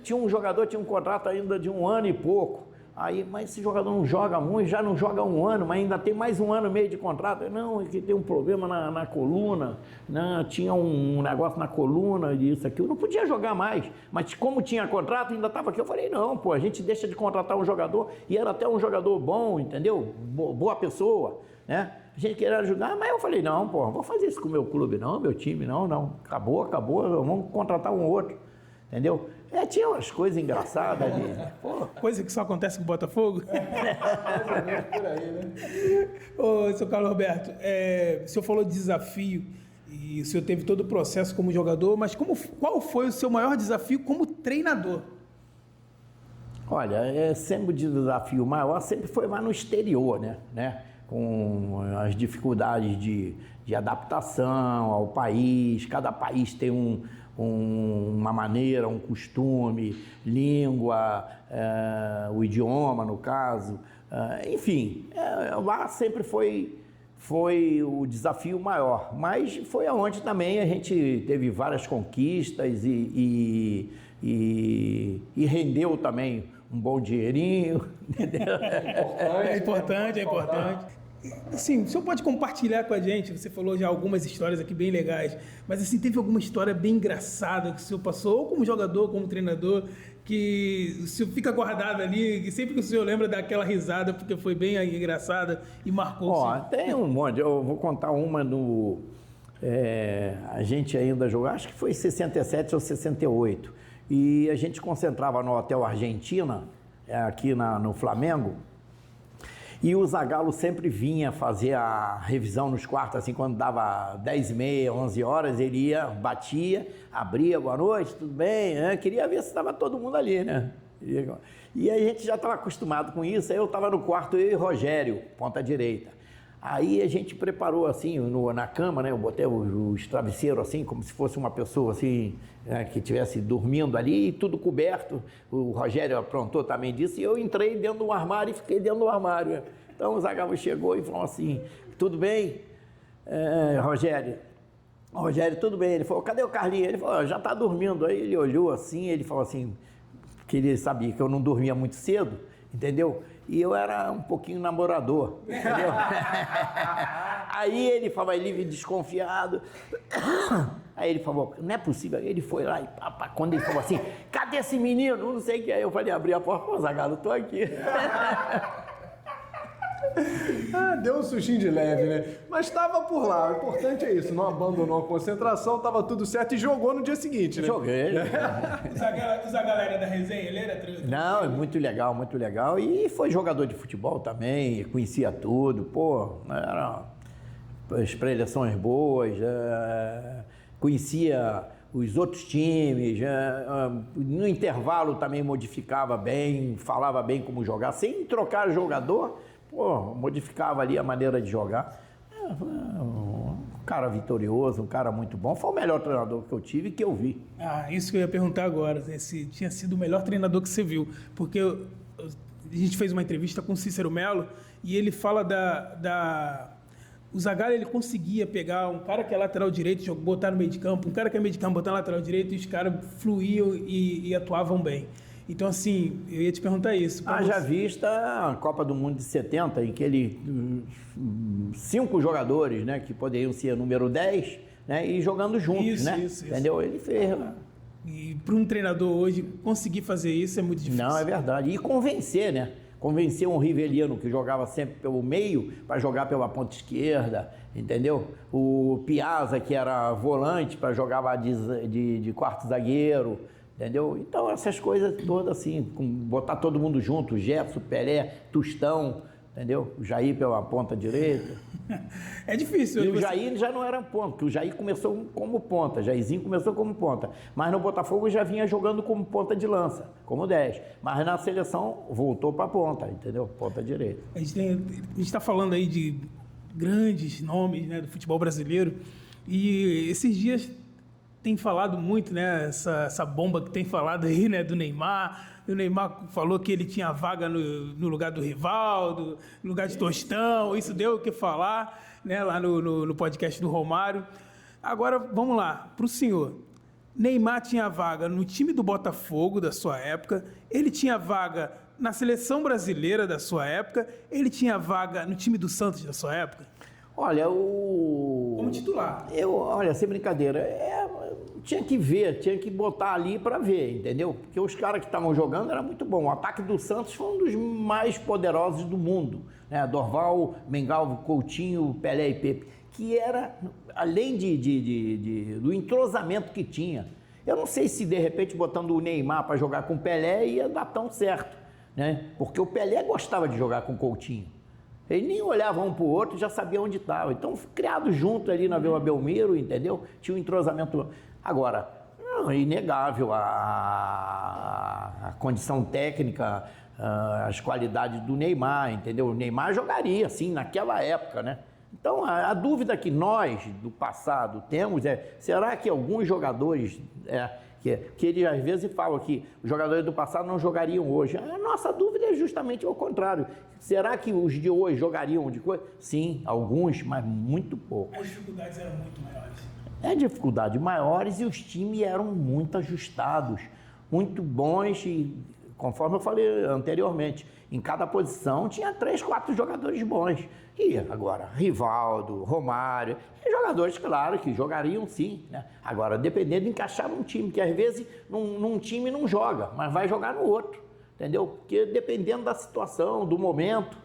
tinha um jogador, tinha um contrato ainda de 1 ano e pouco. Aí, mas esse jogador não joga muito, já não joga 1 ano, mas ainda tem mais 1 ano e meio de contrato. Não, é que tem um problema na coluna, né? Tinha um negócio na coluna, isso, aquilo, não podia jogar mais. Mas como tinha contrato, ainda estava aqui. Eu falei, não, pô, a gente deixa de contratar um jogador, e era até um jogador bom, entendeu? Boa pessoa, né? A gente queria jogar, mas eu falei, não, pô, não vou fazer isso com o meu clube, não, meu time, não. Acabou, vamos contratar um outro, entendeu? Tinha umas coisas engraçadas ali, né? Coisa que só acontece com o Botafogo? Por aí, né? Ô, seu Carlos Roberto, o senhor falou de desafio, e o senhor teve todo o processo como jogador, mas qual foi o seu maior desafio como treinador? Olha, sempre o desafio maior sempre foi lá no exterior, né? Com as dificuldades de adaptação ao país, cada país tem uma maneira, um costume, língua, o idioma, no caso, enfim, lá sempre foi o desafio maior, mas foi aonde também a gente teve várias conquistas e rendeu também um bom dinheirinho, entendeu? É importante. Assim, o senhor pode compartilhar com a gente, você falou já algumas histórias aqui bem legais, mas assim, teve alguma história bem engraçada que o senhor passou, ou como jogador, como treinador, que o senhor fica guardado ali, e sempre que o senhor lembra daquela risada, porque foi bem engraçada e marcou o senhor? Tem um monte, eu vou contar uma no... a gente ainda jogou, acho que foi 67 ou 68, e a gente concentrava no Hotel Argentina, aqui no Flamengo, e o Zagallo sempre vinha fazer a revisão nos quartos, assim, quando dava 10h30, 11 horas, ele ia, batia, abria, boa noite, tudo bem? Queria ver se estava todo mundo ali, né? E a gente já estava acostumado com isso, aí eu estava no quarto, eu e Rogério, ponta direita. Aí a gente preparou assim, na cama, né? Eu botei os travesseiros assim, como se fosse uma pessoa assim, que estivesse dormindo ali, e tudo coberto. O Rogério aprontou também disso, e eu entrei dentro do armário e fiquei dentro do armário. Então o Zagallo chegou e falou assim, tudo bem, Rogério? Rogério, tudo bem. Ele falou, cadê o Carlinhos? Ele falou, já está dormindo. Aí ele olhou assim, ele falou assim, que ele sabia que eu não dormia muito cedo, entendeu? E eu era um pouquinho namorador, entendeu? Aí ele falou, ele desconfiado. Aí Aí ele falou, não é possível. Ele foi lá e quando ele falou assim, cadê esse menino? Não sei o que. Aí eu falei, abri a porta, pô, Zagallo, eu tô aqui. Deu um sustinho de leve, né? Mas estava por lá. O importante é isso, não abandonou a concentração, estava tudo certo e jogou no dia seguinte, né? Joguei. O Zagallo era da resenha? Ele era treinador? Não, é muito legal, muito legal. E foi jogador de futebol também, conhecia tudo, pô, eram as preleções boas, conhecia os outros times, no intervalo também modificava bem, falava bem como jogar, sem trocar jogador, pô, modificava ali a maneira de jogar. Um cara vitorioso, um cara muito bom, foi o melhor treinador que eu tive e que eu vi. Isso que eu ia perguntar agora, se tinha sido o melhor treinador que você viu, porque a gente fez uma entrevista com o Cícero Melo e ele fala o Zagallo, ele conseguia pegar um cara que é lateral direito, botar no meio de campo, um cara que é meio de campo, botar no lateral direito, e os caras fluíam e atuavam bem. Então, assim, eu ia te perguntar isso. Já vista a Copa do Mundo de 70, em que ele... 5 jogadores, né, que poderiam ser número 10, né, e jogando juntos, isso. Entendeu? Ele fez... E para um treinador hoje conseguir fazer isso é muito difícil. Não, é verdade. E convencer, né? Convencer um Riveliano que jogava sempre pelo meio para jogar pela ponta esquerda, entendeu? O Piazza, que era volante, para jogar lá de quarto zagueiro, entendeu? Então, essas coisas todas assim, botar todo mundo junto, Jefferson, Pelé, Tostão, entendeu? O Jair pela ponta direita. É difícil. E o Jair já não era ponta, porque o Jair começou como ponta, Jairzinho começou como ponta. Mas no Botafogo já vinha jogando como ponta de lança, como 10. Mas na seleção voltou para ponta, entendeu? Ponta direita. A gente está falando aí de grandes nomes, né, do futebol brasileiro. E esses dias tem falado muito, né, essa bomba que tem falado aí, né, do Neymar. O Neymar falou que ele tinha vaga no lugar do Rivaldo, no lugar de Tostão. Isso deu o que falar, né, lá no podcast do Romário. Agora, vamos lá, para o senhor. Neymar tinha vaga no time do Botafogo da sua época, ele tinha vaga na seleção brasileira da sua época, ele tinha vaga no time do Santos da sua época? Olha, como titular. Olha, sem brincadeira, tinha que ver, tinha que botar ali para ver, entendeu? Porque os caras que estavam jogando era muito bom. O ataque do Santos foi um dos mais poderosos do mundo, né? Dorval, Mengalvo, Coutinho, Pelé e Pepe, que era, além do entrosamento que tinha. Eu não sei se de repente botando o Neymar para jogar com o Pelé ia dar tão certo, né? Porque o Pelé gostava de jogar com o Coutinho. Ele nem olhava um para o outro e já sabia onde estava. Então, criado junto ali na Vila Belmiro, entendeu? Tinha um entrosamento. Agora, é inegável a condição técnica, as qualidades do Neymar, entendeu? O Neymar jogaria, sim, naquela época, né? Então, a dúvida que nós, do passado, temos é, será que alguns jogadores... que eles às vezes falam que os jogadores do passado não jogariam hoje. A nossa dúvida é justamente o contrário. Será que os de hoje jogariam de coisa? Sim, alguns, mas muito poucos. As dificuldades eram muito maiores. Dificuldades maiores e os times eram muito ajustados, muito bons e, conforme eu falei anteriormente, em cada posição tinha 3, 4 jogadores bons. E agora, Rivaldo, Romário, jogadores, claro, que jogariam sim, né? Agora, dependendo de encaixar num time, que às vezes num time não joga, mas vai jogar no outro, entendeu? Porque dependendo da situação, do momento,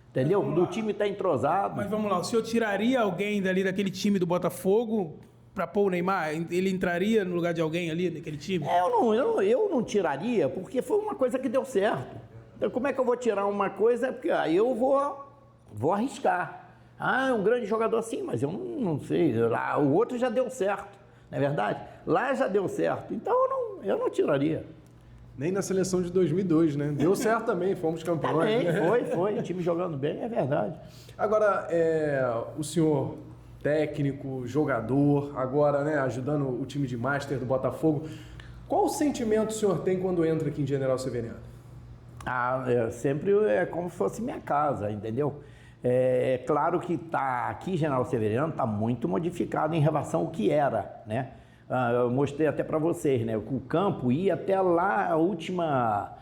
entendeu? Do time estar entrosado. Mas vamos lá, o senhor tiraria alguém daquele time do Botafogo para pôr o Neymar? Ele entraria no lugar de alguém ali naquele time? Eu não tiraria, porque foi uma coisa que deu certo. Então, como é que eu vou tirar uma coisa? Porque aí eu vou arriscar. É um grande jogador assim, mas eu não sei. Lá, o outro já deu certo, não é verdade? Lá já deu certo, então eu não tiraria. Nem na seleção de 2002, né? Deu certo também, fomos campeões. Também, foi. O time jogando bem, é verdade. Agora, o senhor técnico, jogador, agora, né, ajudando o time de Master do Botafogo, qual o sentimento o senhor tem quando entra aqui em General Severiano? Sempre é como se fosse minha casa, entendeu? É claro que aqui General Severiano está muito modificado em relação ao que era, né? Eu mostrei até para vocês, né? O campo ia até lá, a última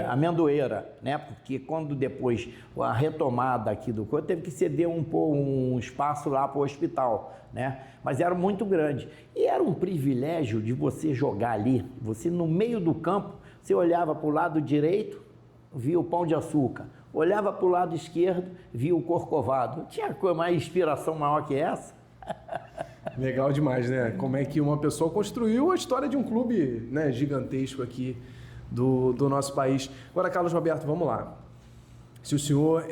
amendoeira, né? Porque quando depois a retomada aqui do corpo teve que ceder um espaço lá para o hospital, né? Mas era muito grande e era um privilégio de você jogar ali. Você no meio do campo, você olhava para o lado direito, via o Pão de Açúcar, olhava para o lado esquerdo, via o Corcovado. Tinha mais inspiração maior que essa? Legal demais, né? Como é que uma pessoa construiu a história de um clube, né, gigantesco aqui do nosso país. Agora, Carlos Roberto, vamos lá. Se o senhor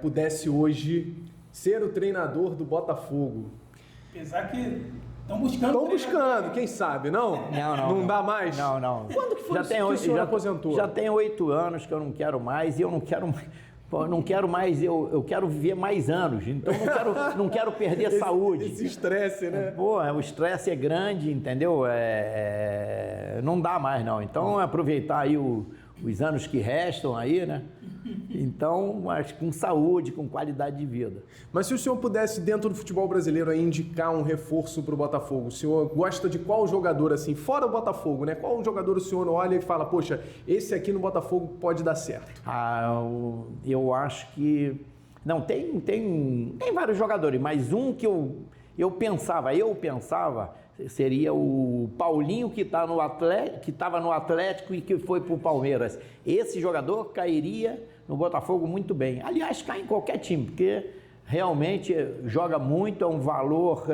pudesse hoje ser o treinador do Botafogo... Apesar que estão buscando... Estão buscando, quem sabe, não? Não dá mais? Não. Quando que foi que o senhor aposentou? Já tem 8 anos que eu não quero mais e eu não quero mais... Pô, eu não quero mais, eu quero viver mais anos, então não quero perder saúde. Esse estresse, né? Pô, o estresse é grande, entendeu? Não dá mais, não. Então, aproveitar aí os anos que restam aí, né? Então, mas com saúde, com qualidade de vida. Mas se o senhor pudesse, dentro do futebol brasileiro, aí, indicar um reforço para o Botafogo, o senhor gosta de qual jogador, assim, fora o Botafogo, né? Qual jogador o senhor olha e fala, poxa, esse aqui no Botafogo pode dar certo? Eu acho que... Não, tem vários jogadores, mas um que eu pensava seria o Paulinho, que estava no Atlético e que foi para o Palmeiras. Esse jogador cairia no Botafogo muito bem. Aliás, cai em qualquer time, porque realmente joga muito, é um valor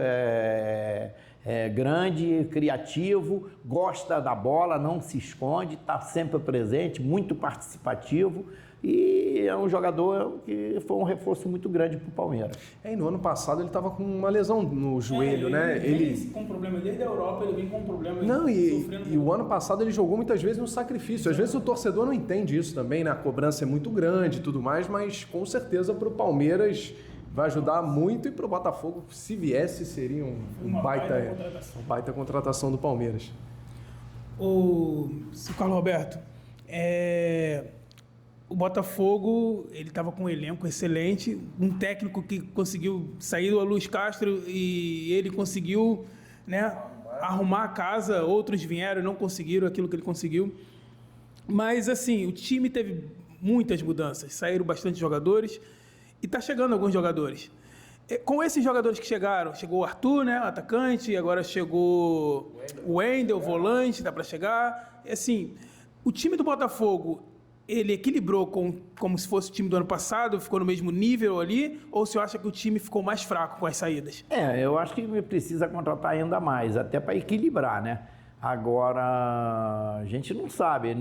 grande, criativo, gosta da bola, não se esconde, está sempre presente, muito participativo. E é um jogador que foi um reforço muito grande para o Palmeiras. E no ano passado ele estava com uma lesão no joelho, né? Ele com problema desde a Europa, ele vem com problema. Não, e o ano passado ele jogou muitas vezes no sacrifício. Às vezes o torcedor não entende isso também, né? A cobrança é muito grande e tudo mais, mas com certeza para o Palmeiras vai ajudar muito e para o Botafogo, se viesse, seria uma baita contratação do Palmeiras. O Carlos Roberto, o Botafogo, ele estava com um elenco excelente, um técnico que conseguiu sair do Luiz Castro e ele conseguiu, né, arrumar a casa, outros vieram e não conseguiram aquilo que ele conseguiu. Mas, assim, o time teve muitas mudanças, saíram bastante jogadores e está chegando alguns jogadores. Com esses jogadores que chegaram, chegou o Arthur, né, o atacante, agora chegou o Wendel, o volante, dá para chegar. Assim, o time do Botafogo, ele equilibrou como se fosse o time do ano passado, ficou no mesmo nível ali, ou você acha que o time ficou mais fraco com as saídas? Eu acho que precisa contratar ainda mais, até para equilibrar, né? Agora, a gente não sabe,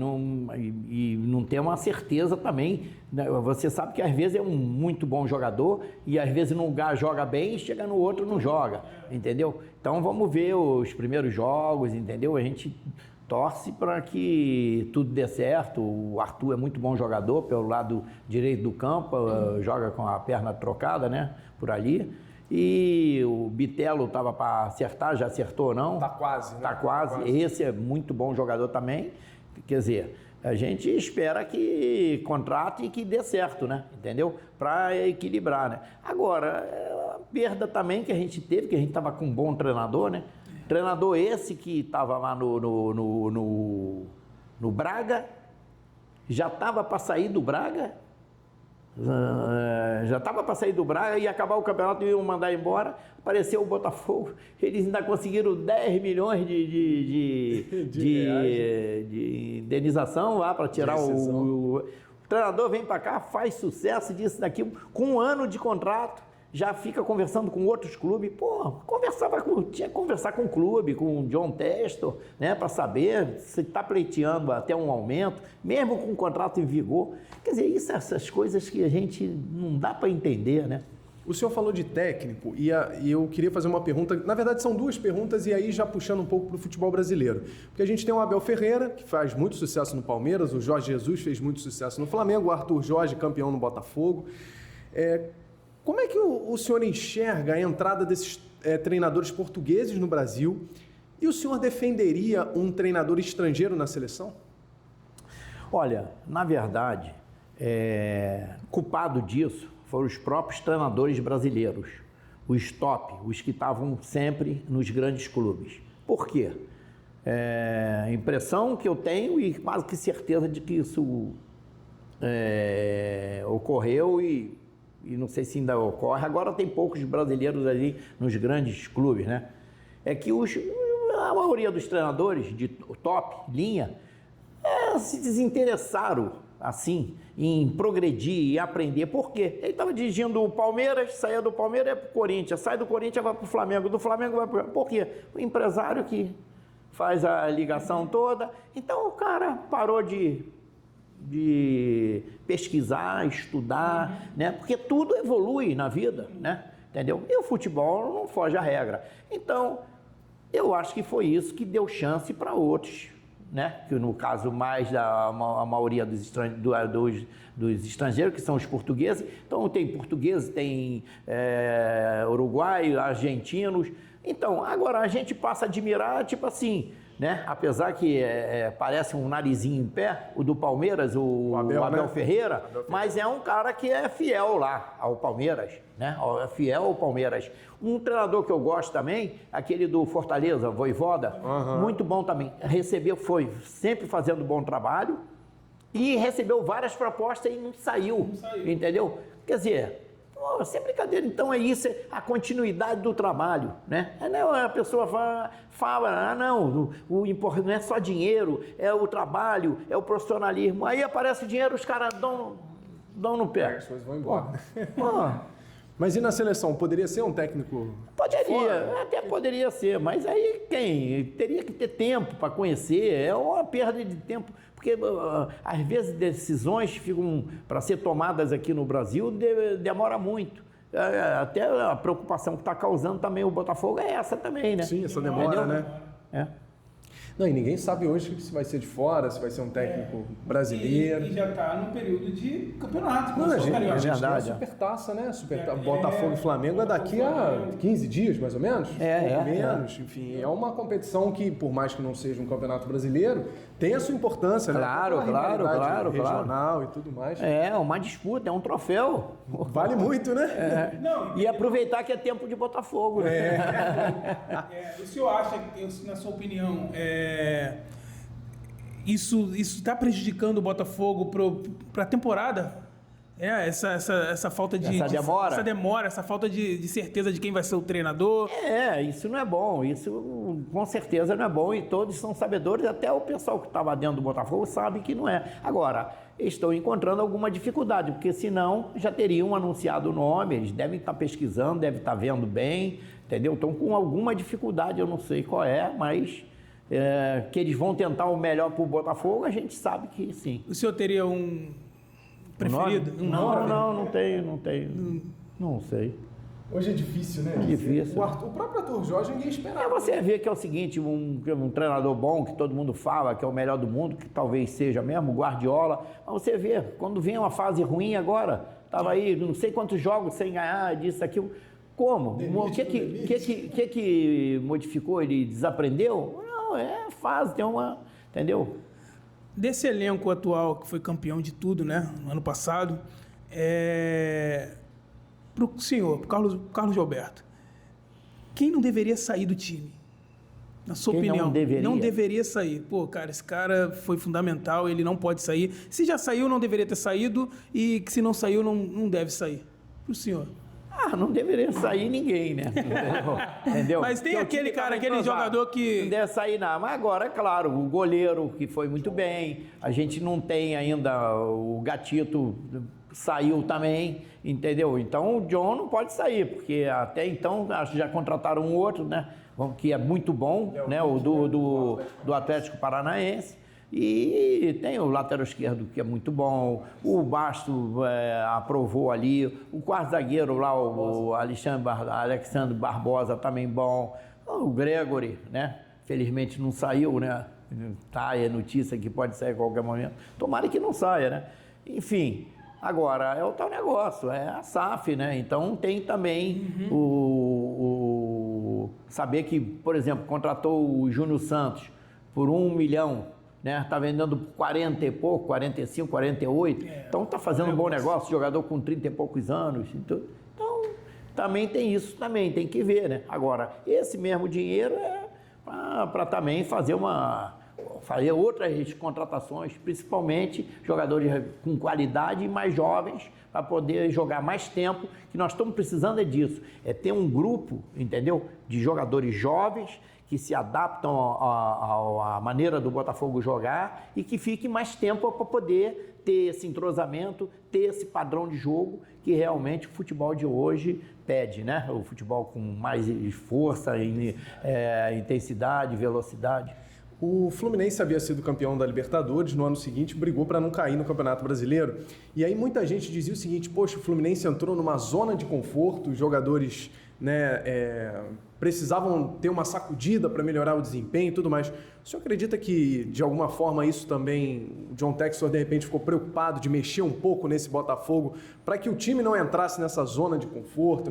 e não tem uma certeza também, né? Você sabe que às vezes é um muito bom jogador e às vezes num lugar joga bem e chega no outro não joga, entendeu? Então vamos ver os primeiros jogos, entendeu? A gente torce para que tudo dê certo. O Arthur é muito bom jogador pelo lado direito do campo, joga com a perna trocada, né, por ali. E o Bitelo estava para acertar, já acertou ou não? Tá quase, né? Tá quase. Esse é muito bom jogador também. Quer dizer, a gente espera que contrate e que dê certo, né? Entendeu? Para equilibrar, né? Agora, a perda também que a gente teve, que a gente estava com um bom treinador, né? Treinador esse que estava lá no Braga, já estava para sair do Braga, e acabar o campeonato e iam mandar embora. Apareceu o Botafogo, eles ainda conseguiram 10 milhões de indenização lá para tirar o treinador. Vem para cá, faz sucesso disso daqui, com um ano de contrato. Já fica conversando com outros clubes. Pô, tinha que conversar com o clube, com o John Testor, né, para saber se está pleiteando até um aumento, mesmo com o contrato em vigor. Quer dizer, essas coisas que a gente não dá para entender, né? O senhor falou de técnico e eu queria fazer uma pergunta, na verdade são duas perguntas e aí já puxando um pouco para o futebol brasileiro. Porque a gente tem o Abel Ferreira, que faz muito sucesso no Palmeiras, o Jorge Jesus fez muito sucesso no Flamengo, o Arthur Jorge, campeão no Botafogo. Como é que o senhor enxerga a entrada desses treinadores portugueses no Brasil e o senhor defenderia um treinador estrangeiro na seleção? Olha, na verdade, culpado disso foram os próprios treinadores brasileiros, os top, os que estavam sempre nos grandes clubes. Por quê? impressão que eu tenho e quase que certeza de que isso ocorreu e não sei se ainda ocorre. Agora tem poucos brasileiros ali nos grandes clubes, né? É que a maioria dos treinadores de top linha se desinteressaram assim em progredir e aprender. Por quê? Ele estava dirigindo o Palmeiras, saía do Palmeiras ia para o Corinthians, sai do Corinthians vai para o Flamengo, do Flamengo vai para o... Por quê? O empresário que faz a ligação toda. Então o cara parou de pesquisar, estudar, né? Porque tudo evolui na vida, né? Entendeu? E o futebol não foge à regra. Então, eu acho que foi isso que deu chance para outros, né? Que no caso mais a maioria dos estrangeiros, que são os portugueses. Então tem portugueses, tem uruguaios, argentinos. Então, agora a gente passa a admirar, tipo assim, né? Apesar que parece um narizinho em pé, o do Palmeiras, o Abel, né? Ferreira, mas é um cara que é fiel lá ao Palmeiras, né? É fiel ao Palmeiras. Um treinador que eu gosto também, aquele do Fortaleza, Vojvoda, muito bom também. Foi sempre fazendo bom trabalho e recebeu várias propostas e não saiu. Entendeu? Quer dizer... sem brincadeira, então é isso, a continuidade do trabalho, né? A pessoa fala, não importante não é só dinheiro, é o trabalho, é o profissionalismo. Aí aparece o dinheiro, os caras dão no pé. As coisas vão embora. Mas e na seleção? Poderia ser um técnico? Poderia, até poderia ser, mas aí quem? Teria que ter tempo para conhecer, é uma perda de tempo. Porque, às vezes, decisões ficam para ser tomadas aqui no Brasil, demora muito. Até a preocupação que está causando também o Botafogo é essa também, né? Sim, essa demora, entendeu? né? Não, e ninguém sabe hoje se vai ser de fora, se vai ser um técnico brasileiro. E já está no período de campeonato. Não, a gente verdade, tem a Supertaça, né? Botafogo e Flamengo é daqui a 15 dias, mais ou menos? Menos. Enfim, é uma competição que, por mais que não seja um campeonato brasileiro, tem a sua importância, claro, né? Claro. Regional e tudo mais. É uma disputa, é um troféu. Vale muito, né? E aproveitar que é tempo de Botafogo. O senhor acha, na sua opinião, isso está prejudicando o Botafogo para a temporada? Essa falta de... Essa demora. Essa falta de certeza de quem vai ser o treinador. Isso não é bom. Isso com certeza não é bom e todos são sabedores, até o pessoal que estava dentro do Botafogo sabe que não é. Agora, estão encontrando alguma dificuldade, porque senão já teriam anunciado o nome, eles devem estar pesquisando, devem estar vendo bem, entendeu? Estão com alguma dificuldade, eu não sei qual é, mas... que eles vão tentar o melhor para o Botafogo, a gente sabe que sim. O senhor teria um preferido? Não tenho. Não sei. Hoje é difícil, né? Difícil. O próprio Arthur Jorge ninguém esperava. Você vê que é o seguinte, um treinador bom, que todo mundo fala que é o melhor do mundo, que talvez seja mesmo, o Guardiola, mas você vê, quando vem uma fase ruim agora, estava aí não sei quantos jogos sem ganhar, disso, aquilo, como? O que modificou? Ele desaprendeu? Não, é fase, tem uma... Entendeu? Desse elenco atual, que foi campeão de tudo, né? No ano passado, para o senhor, pro Carlos Gilberto, quem não deveria sair do time? Na sua opinião? Não deveria sair. Pô, cara, esse cara foi fundamental, ele não pode sair. Se já saiu, não deveria ter saído, e se não saiu, não deve sair. Para o senhor. Não deveria sair ninguém, né? Entendeu? Mas tem aquele cara, aquele jogador que... Não deve sair nada. Mas agora, é claro, o goleiro, que foi muito bem. A gente não tem ainda... O Gatito saiu também, entendeu? Então, o John não pode sair, porque até então, acho que já contrataram um outro, né? Que é muito bom, né? O do Atlético Paranaense. E tem o lateral esquerdo, que é muito bom, o Basto aprovou ali, o quarto zagueiro lá, o Alexandre Barbosa, também bom, o Gregory, né? Felizmente não saiu, né? Tá, é notícia que pode sair a qualquer momento. Tomara que não saia, né? Enfim, agora é o tal negócio, é a SAF, né? Então tem também saber que, por exemplo, contratou o Júnior Santos por 1 milhão, né? Tá vendendo por 40 e pouco, 45, 48. Então tá fazendo um bom negócio, jogador com 30 e poucos anos. Então também tem isso, também tem que ver, né? Agora, esse mesmo dinheiro para também fazer outras contratações, principalmente jogadores com qualidade e mais jovens, para poder jogar mais tempo, que nós estamos precisando disso, é ter um grupo, entendeu, de jogadores jovens que se adaptam à maneira do Botafogo jogar e que fique mais tempo para poder ter esse entrosamento, ter esse padrão de jogo que realmente o futebol de hoje pede, né? O futebol com mais força, intensidade, velocidade. O Fluminense havia sido campeão da Libertadores, no ano seguinte brigou para não cair no Campeonato Brasileiro. E aí muita gente dizia o seguinte, poxa, o Fluminense entrou numa zona de conforto, os jogadores, né, precisavam ter uma sacudida para melhorar o desempenho e tudo mais. O senhor acredita que, de alguma forma, isso também, o John Textor, de repente, ficou preocupado de mexer um pouco nesse Botafogo para que o time não entrasse nessa zona de conforto,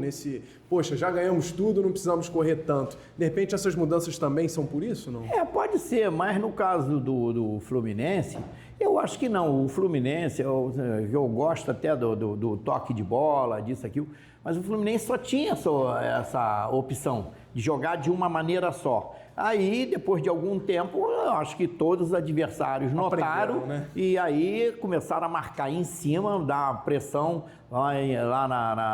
poxa, já ganhamos tudo, não precisamos correr tanto. De repente, essas mudanças também são por isso, não? Pode ser, mas no caso do Fluminense, eu acho que não. O Fluminense, eu gosto até do toque de bola, disso, aquilo, mas o Fluminense só tinha essa opção de jogar de uma maneira só. Aí, depois de algum tempo, eu acho que todos os adversários notaram, né? E aí começaram a marcar em cima, dar pressão lá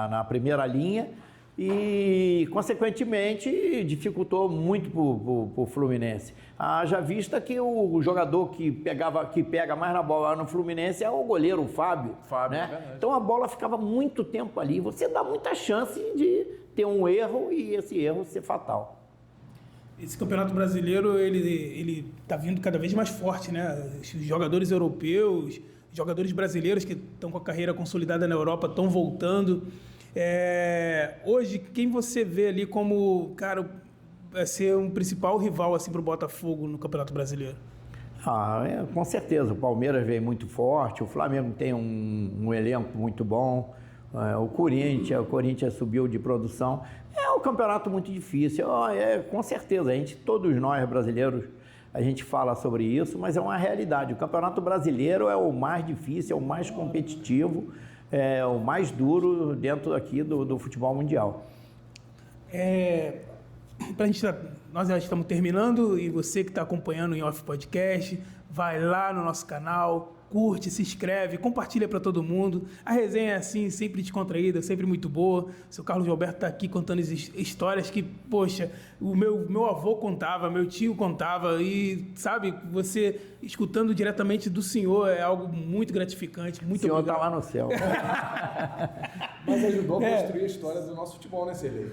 na primeira linha e, consequentemente, dificultou muito para o Fluminense. Haja vista que o jogador que pega mais na bola no Fluminense é o goleiro, o Fábio, né? Então a bola ficava muito tempo ali. Você dá muita chance de ter um erro e esse erro ser fatal. Esse Campeonato Brasileiro, ele tá vindo cada vez mais forte, né? Os jogadores europeus, jogadores brasileiros que estão com a carreira consolidada na Europa estão voltando. Hoje, quem você vê ali como, cara, vai ser um principal rival assim, para o Botafogo no Campeonato Brasileiro? Com certeza. O Palmeiras veio muito forte, o Flamengo tem um elenco muito bom, o Corinthians subiu de produção. É um campeonato muito difícil, com certeza. Todos nós brasileiros, a gente fala sobre isso, mas é uma realidade. O Campeonato Brasileiro é o mais difícil, é o mais competitivo, é o mais duro dentro aqui do futebol mundial. Nós já estamos terminando e você que está acompanhando o In Off Podcast, vai lá no nosso canal, curte, se inscreve, compartilha para todo mundo. A resenha é assim, sempre descontraída, sempre muito boa. O seu Carlos Gilberto está aqui contando histórias que, poxa, o meu avô contava, meu tio contava e, sabe, você escutando diretamente do senhor é algo muito gratificante, muito obrigado. O senhor está lá no céu. Mas ajudou a construir a história do nosso futebol, né, Serlei?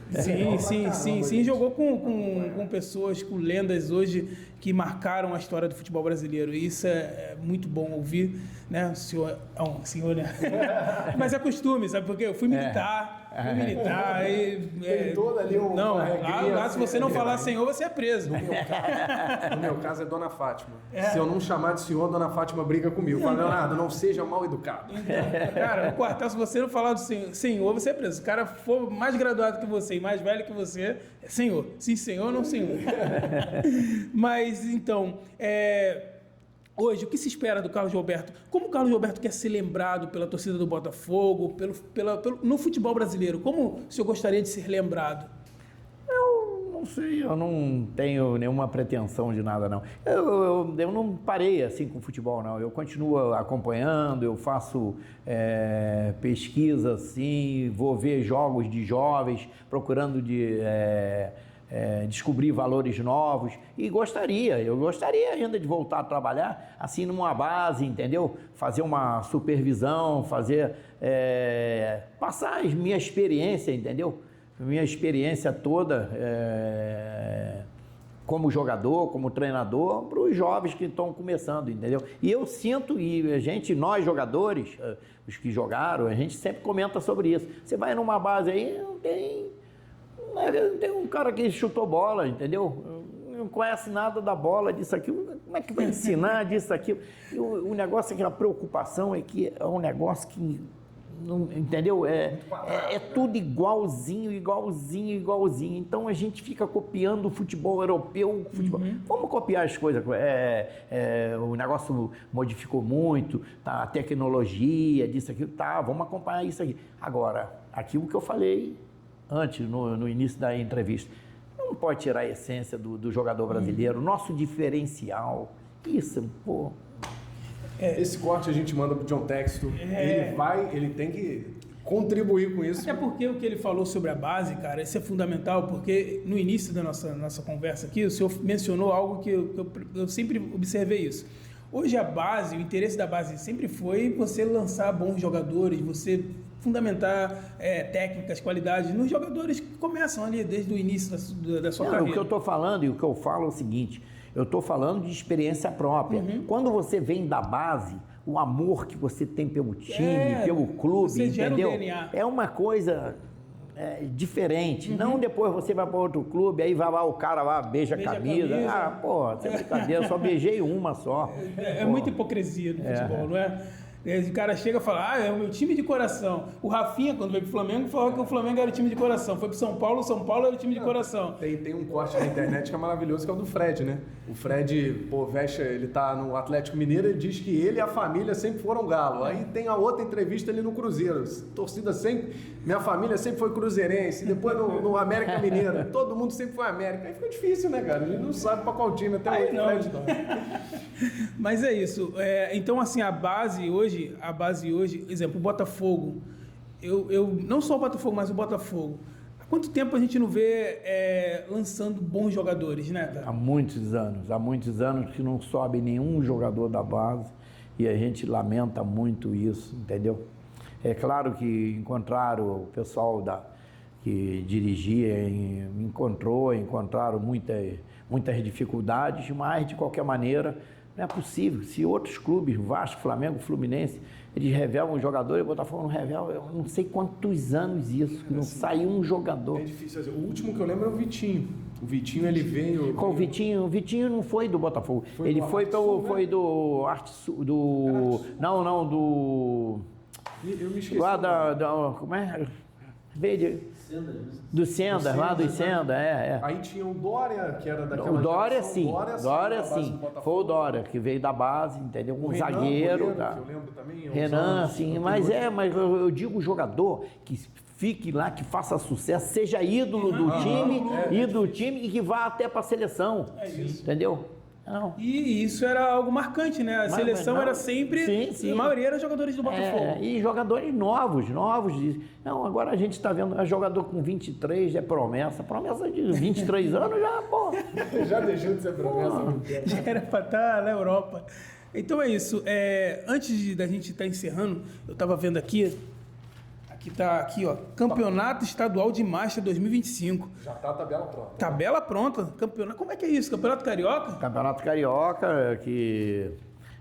Sim. Jogou com pessoas, com lendas hoje que marcaram a história do futebol brasileiro. E isso é muito bom ouvir, né? O senhor é um senhor, né? Mas é costume, sabe por quê? Eu fui militar. Tem toda ali Não, lá se você não falar senhor, você é preso. No meu caso é Dona Fátima. Se eu não chamar de senhor, Dona Fátima briga comigo. Fala, Leonardo, não seja mal educado. Cara, no quartel, se você não falar do senhor, você é preso. Se o cara for mais graduado que você e mais velho que você, é senhor. Sim, senhor, não senhor. Mas, então, hoje, o que se espera do Carlos Gilberto? Como o Carlos Gilberto quer ser lembrado pela torcida do Botafogo, no futebol brasileiro? Como o senhor gostaria de ser lembrado? Eu não sei, eu não tenho nenhuma pretensão de nada, não. Eu não parei assim com o futebol, não. Eu continuo acompanhando, eu faço pesquisa, assim, vou ver jogos de jovens, procurando descobrir valores novos e eu gostaria ainda de voltar a trabalhar assim numa base, entendeu? Fazer uma supervisão, passar a minha experiência, entendeu? Minha experiência toda como jogador, como treinador, para os jovens que estão começando, entendeu? E eu sinto, nós jogadores, os que jogaram, a gente sempre comenta sobre isso. Você vai numa base aí, tem um cara que chutou bola, entendeu? Não conhece nada da bola, disso, aquilo. Como é que vai ensinar disso, aquilo? E o negócio é que a preocupação é que é um negócio que, não, entendeu? É tudo igualzinho. Então a gente fica copiando o futebol europeu. Vamos copiar as coisas. O negócio modificou muito, tá? A tecnologia, disso, aquilo. Tá, vamos acompanhar isso aqui. Agora, aquilo que eu falei antes, no início da entrevista. não pode tirar a essência do jogador brasileiro, nosso diferencial. Isso, pô. Esse corte a gente manda pro John Textor. Ele tem que contribuir com isso. Até porque o que ele falou sobre a base, cara, isso é fundamental, porque no início da nossa conversa aqui, o senhor mencionou algo que eu sempre observei isso. Hoje a base, o interesse da base sempre foi você lançar bons jogadores, você fundamentar técnicas, qualidades nos jogadores que começam ali desde o início da sua carreira. O que eu estou falando e o que eu falo é o seguinte, eu estou falando de experiência própria. Quando você vem da base, o amor que você tem pelo time, pelo clube, você gera entendeu? um DNA. É uma coisa diferente. Não depois você vai para outro clube, aí vai lá o cara lá, beija a camisa. Ah, pô, você é brincadeira, eu só beijei uma só. É muita hipocrisia no futebol, não é? O cara chega e fala, é o meu time de coração. O Rafinha, quando veio pro Flamengo, falou que o Flamengo era o time de coração. Foi pro São Paulo era o time de coração. Tem um corte na internet que é maravilhoso, que é o do Fred, né? O Fred, ele tá no Atlético Mineiro e diz que ele e a família sempre foram galo. Aí tem a outra entrevista ali no Cruzeiro. Torcida sempre... Minha família sempre foi cruzeirense. Depois no América Mineiro. Todo mundo sempre foi América. Aí fica difícil, né, cara? A gente não sabe pra qual time. Até o Fred não. Mas é isso. Então, assim, a base hoje, exemplo, o Botafogo, eu não só o Botafogo, mas o Botafogo, há quanto tempo a gente não vê lançando bons jogadores, né, cara? Há muitos anos que não sobe nenhum jogador da base e a gente lamenta muito isso, entendeu? É claro que encontraram o pessoal que dirigia, encontraram muitas dificuldades, mas de qualquer maneira não é possível. Se outros clubes, Vasco, Flamengo, Fluminense, eles revelam um jogador e o Botafogo não revela, eu não sei quantos anos isso, que não saiu um jogador. É difícil fazer. O último que eu lembro é o Vitinho. O Vitinho, ele veio... Com o Vitinho não foi do Botafogo. Ele foi do Arte Sul, do... Não, do... Eu me esqueci. Lá como é? Veio do Senda, lá do Senda, Aí tinha o Dória, que era daquela O Dória, geração. sim. Dória, da base sim. do Botafogo. Foi o Dória, que veio da base, entendeu? Um Renan, zagueiro. goleiro, Tá? que eu lembro também, Renan, sim. Mas eu digo jogador que fique lá, que faça sucesso, seja ídolo do time e que vá até para a seleção. Entendeu? Não. E isso era algo marcante, né? A seleção era sempre... Sim. A maioria era jogadores do Botafogo. E jogadores novos. Não, agora a gente está vendo jogador com 23, promessa. Promessa de 23 anos já, pô. Já deixou de ser promessa. Já era para estar na Europa. Então é isso. Antes da gente estar encerrando, eu estava vendo aqui... Aqui, ó, Campeonato Estadual de Master 2025. Já tá a tabela pronta. Tabela pronta. Campeonato. Como é que é isso? Campeonato Carioca? Campeonato Carioca, que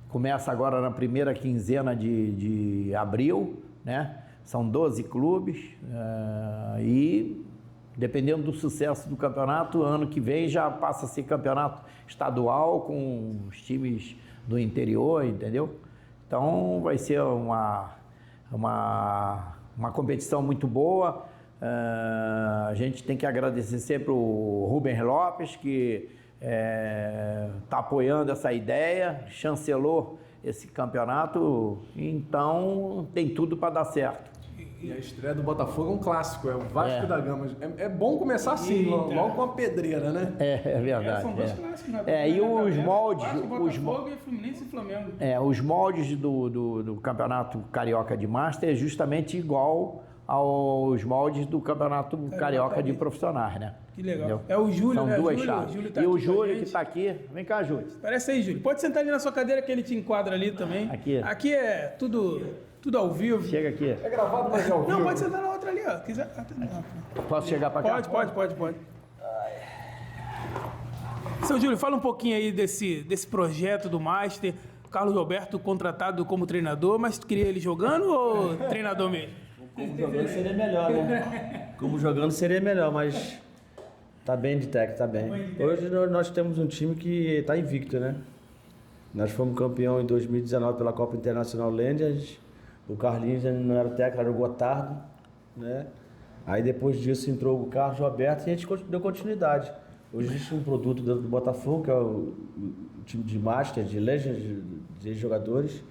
começa agora na primeira quinzena de abril, né? São 12 clubes e, dependendo do sucesso do campeonato, ano que vem já passa a ser campeonato estadual com os times do interior, entendeu? Então vai ser uma competição muito boa. A gente tem que agradecer sempre o Rubens Lopes, que está apoiando essa ideia, chancelou esse campeonato, então tem tudo para dar certo. E a estreia do Botafogo é um clássico, é o Vasco da Gama. É bom começar assim, logo com a pedreira, né? É verdade. São dois clássicos, né? E os moldes... Botafogo e Fluminense e Flamengo. Os moldes do Campeonato Carioca de Master é justamente igual aos moldes do Campeonato Carioca de Profissionais, né? Que legal. Entendeu? É o Júlio, São né? duas Júlio, chaves. Júlio tá E o aqui com a Júlio que gente. está aqui. Vem cá, Júlio. Parece aí, Júlio. Pode sentar ali na sua cadeira que ele te enquadra ali também. Aqui. É tudo ao vivo. Chega aqui. É gravado, mas é ao vivo. Não, pode sentar na outra ali, ó. Quiser. Posso chegar para cá? Pode. Seu Júlio, fala um pouquinho aí desse projeto do Master. Carlos Roberto contratado como treinador, mas tu queria ele jogando ou treinador mesmo? Como jogando seria melhor, né? Como jogando seria melhor, mas tá bem de técnico, tá bem. Hoje nós temos um time que tá invicto, né? Nós fomos campeão em 2019 pela Copa Internacional Legends. O Carlinhos não era técnico, era o Gotardo, né? Aí depois disso entrou o Carlos Roberto e a gente deu continuidade. Hoje existe um produto dentro do Botafogo, que é o time de Master, de Legends, de jogadores.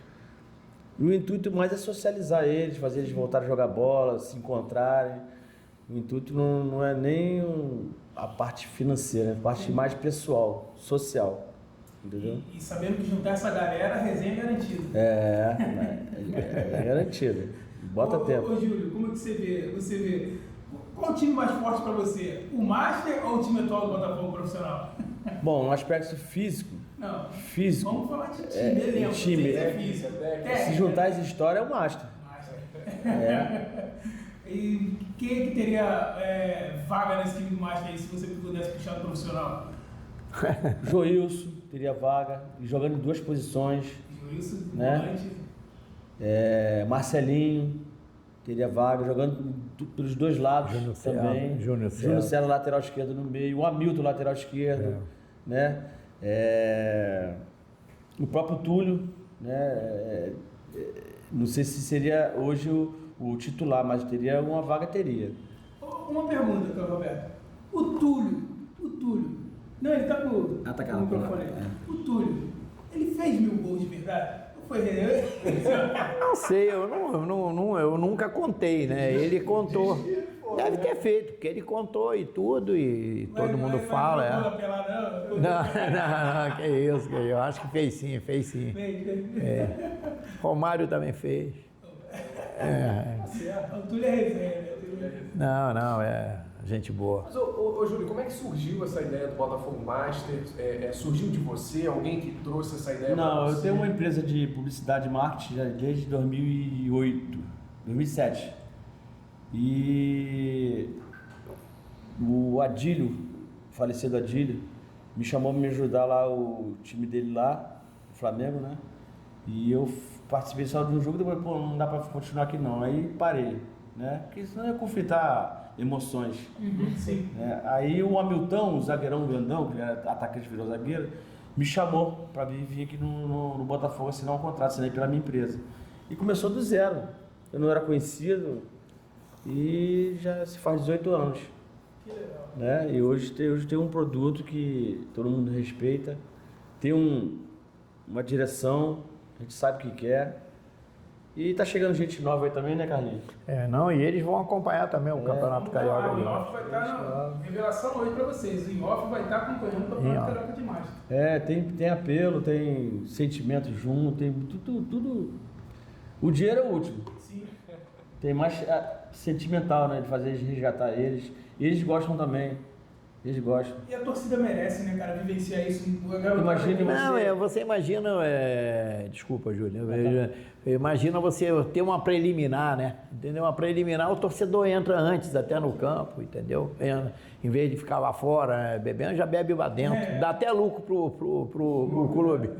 E o intuito mais é socializar eles, fazer eles voltarem a jogar bola, se encontrarem. O intuito não é nem a parte financeira, é a parte mais pessoal, social. Entendeu? E sabendo que juntar essa galera, a resenha é garantida. É garantido. Bota tempo. Ô Júlio, como é que você vê? Qual o time mais forte para você? O Master ou o time atual do Botafogo profissional? Bom, no aspecto físico. Não. Físico. Vamos falar de time, elenco. Time. Físico. Se juntar as histórias, é o Master. E quem é que teria vaga nesse time do Master aí, se você pudesse puxar do profissional? Joilson teria vaga, jogando em 2 posições. Joilson, né? volante. Marcelinho teria vaga, jogando pelos 2 lados também. Júnior Celo, lateral esquerdo no meio. O Hamilton, lateral esquerdo. Né? O próprio Túlio, né? Não sei se seria hoje o titular, mas teria uma vaga, teria. Uma pergunta, Carlos Roberto. O Túlio. Não, ele tá com o microfone. O Túlio, ele fez 1000 gols de verdade? Ou foi Não sei, eu nunca contei, né? Ele contou. Deve ter feito, porque ele contou e tudo, e todo mundo fala. Não, que isso, eu acho que fez sim. Romário também fez. O Túlio é resenha, né? Não, gente boa. Mas, ô Júlio, como é que surgiu essa ideia do Botafogo Master? Surgiu de você? Alguém que trouxe essa ideia para você? Eu tenho uma empresa de publicidade e marketing desde 2007. E o Adílio, o falecido Adílio, me chamou para me ajudar lá, o time dele lá, o Flamengo, né? E eu participei só de um jogo, depois, não dá para continuar aqui não. Aí parei, né? Porque senão ia conflitar emoções. Sim. Aí o Hamilton, o zagueirão grandão, que era atacante, virou zagueiro, me chamou para vir aqui no Botafogo assinar um contrato, assinei pela minha empresa. E começou do zero. Eu não era conhecido e já se faz 18 anos. Que legal. Né? E hoje tem um produto que todo mundo respeita, tem uma direção, a gente sabe o que quer. E tá chegando gente nova aí também, né, Carlinhos? E eles vão acompanhar também o Campeonato Carioca. O Inoff vai estar na revelação hoje para vocês. O Inoff vai estar acompanhando o Campeonato Carioca de Master. Tem apelo, tem sentimento junto, tem tudo. O dinheiro é o último. Sim. Tem mais sentimental, né, de fazer eles resgatar eles. E eles gostam também. Eles gostam. E a torcida merece, né, cara, vivenciar isso. Imagina você imagina, desculpa, Júlio, imagina você ter uma preliminar, né? Entendeu? Uma preliminar, o torcedor entra antes até no campo, entendeu? Em vez de ficar lá fora, bebendo, já bebe lá dentro. Dá até lucro pro clube.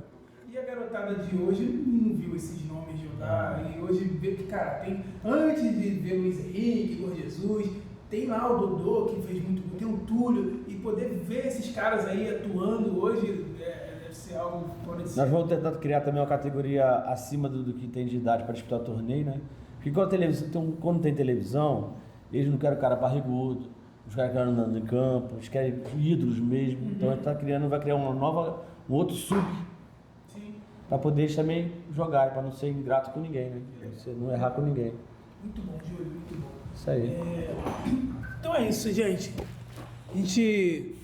E a garotada de hoje não viu esses nomes jogar. E hoje vê que, cara, antes de ver Luiz Henrique, Igor Jesus, tem lá o Dodô, que fez muito gol, tem o Túlio, e poder ver esses caras aí atuando hoje deve ser algo fora de si. Nós vamos tentar criar também uma categoria acima do que tem de idade para disputar o torneio, né? Porque quando tem televisão, eles não querem o cara barrigudo, os caras querem andando em campo, eles querem ídolos mesmo. Então a gente vai criar um outro sub para poder eles também jogarem, para não ser ingrato com ninguém, né? Pra você não errar com ninguém. Muito bom, Júlio, muito bom. Isso aí. Então é isso, gente. A gente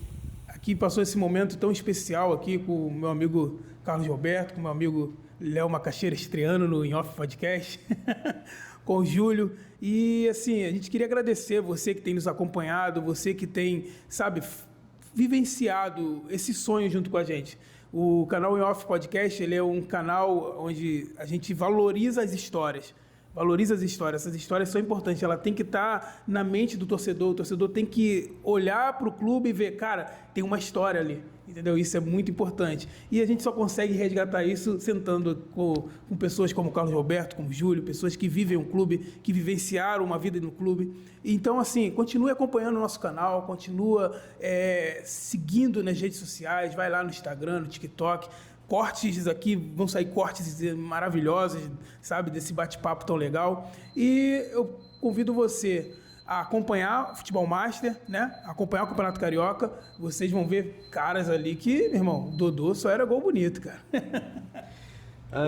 aqui passou esse momento tão especial aqui com o meu amigo Carlos Roberto, com o meu amigo Léo Macaxeira, estreando no In Off Podcast, com o Júlio. E assim, a gente queria agradecer você que tem nos acompanhado, você que tem, sabe, vivenciado esse sonho junto com a gente. O canal In Off Podcast, ele é um canal onde a gente valoriza as histórias. Valoriza as histórias, essas histórias são importantes, ela tem que estar na mente do torcedor, o torcedor tem que olhar para o clube e ver, cara, tem uma história ali, entendeu? Isso é muito importante. E a gente só consegue resgatar isso sentando com pessoas como o Carlos Roberto, como o Júlio, pessoas que vivem um clube, que vivenciaram uma vida no clube. Então, assim, continue acompanhando o nosso canal, continua seguindo nas redes sociais, vai lá no Instagram, no TikTok. Cortes aqui, vão sair cortes maravilhosos, sabe, desse bate-papo tão legal. E eu convido você a acompanhar o Futebol Master, né? Acompanhar o Campeonato Carioca. Vocês vão ver caras ali que, meu irmão, Dodô só era gol bonito, cara.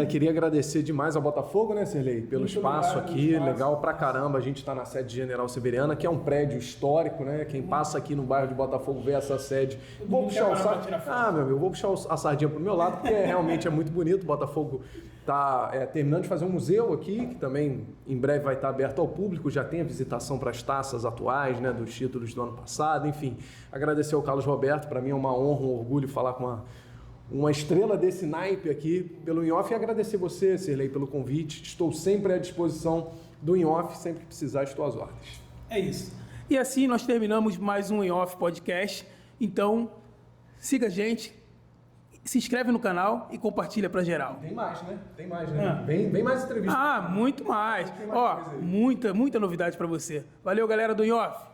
Queria agradecer demais ao Botafogo, né, Serlei, pelo Muito espaço obrigado aqui, pelo espaço. legal pra caramba. A gente está na sede de General Severiana, que é um prédio histórico, né? Quem passa aqui no bairro de Botafogo vê essa sede. Vou puxar o parar pra tirar foto. meu amigo, vou puxar a sardinha pro meu lado, porque realmente é muito bonito. O Botafogo está terminando de fazer um museu aqui, que também em breve vai estar aberto ao público. Já tem a visitação para as taças atuais, né, dos títulos do ano passado. Enfim, agradecer ao Carlos Roberto. Para mim é uma honra, um orgulho falar com uma estrela desse naipe aqui pelo In-Off, e agradecer você, Serlei, pelo convite. Estou sempre à disposição do In-Off, sempre que precisar, estou às ordens. É isso. E assim nós terminamos mais um In-Off Podcast. Então, siga a gente, se inscreve no canal e compartilha para geral. Tem mais, né? Tem mais, né? Vem mais entrevista. Muito mais. Tem mais coisa aí. Muita novidade para você. Valeu, galera do In-Off.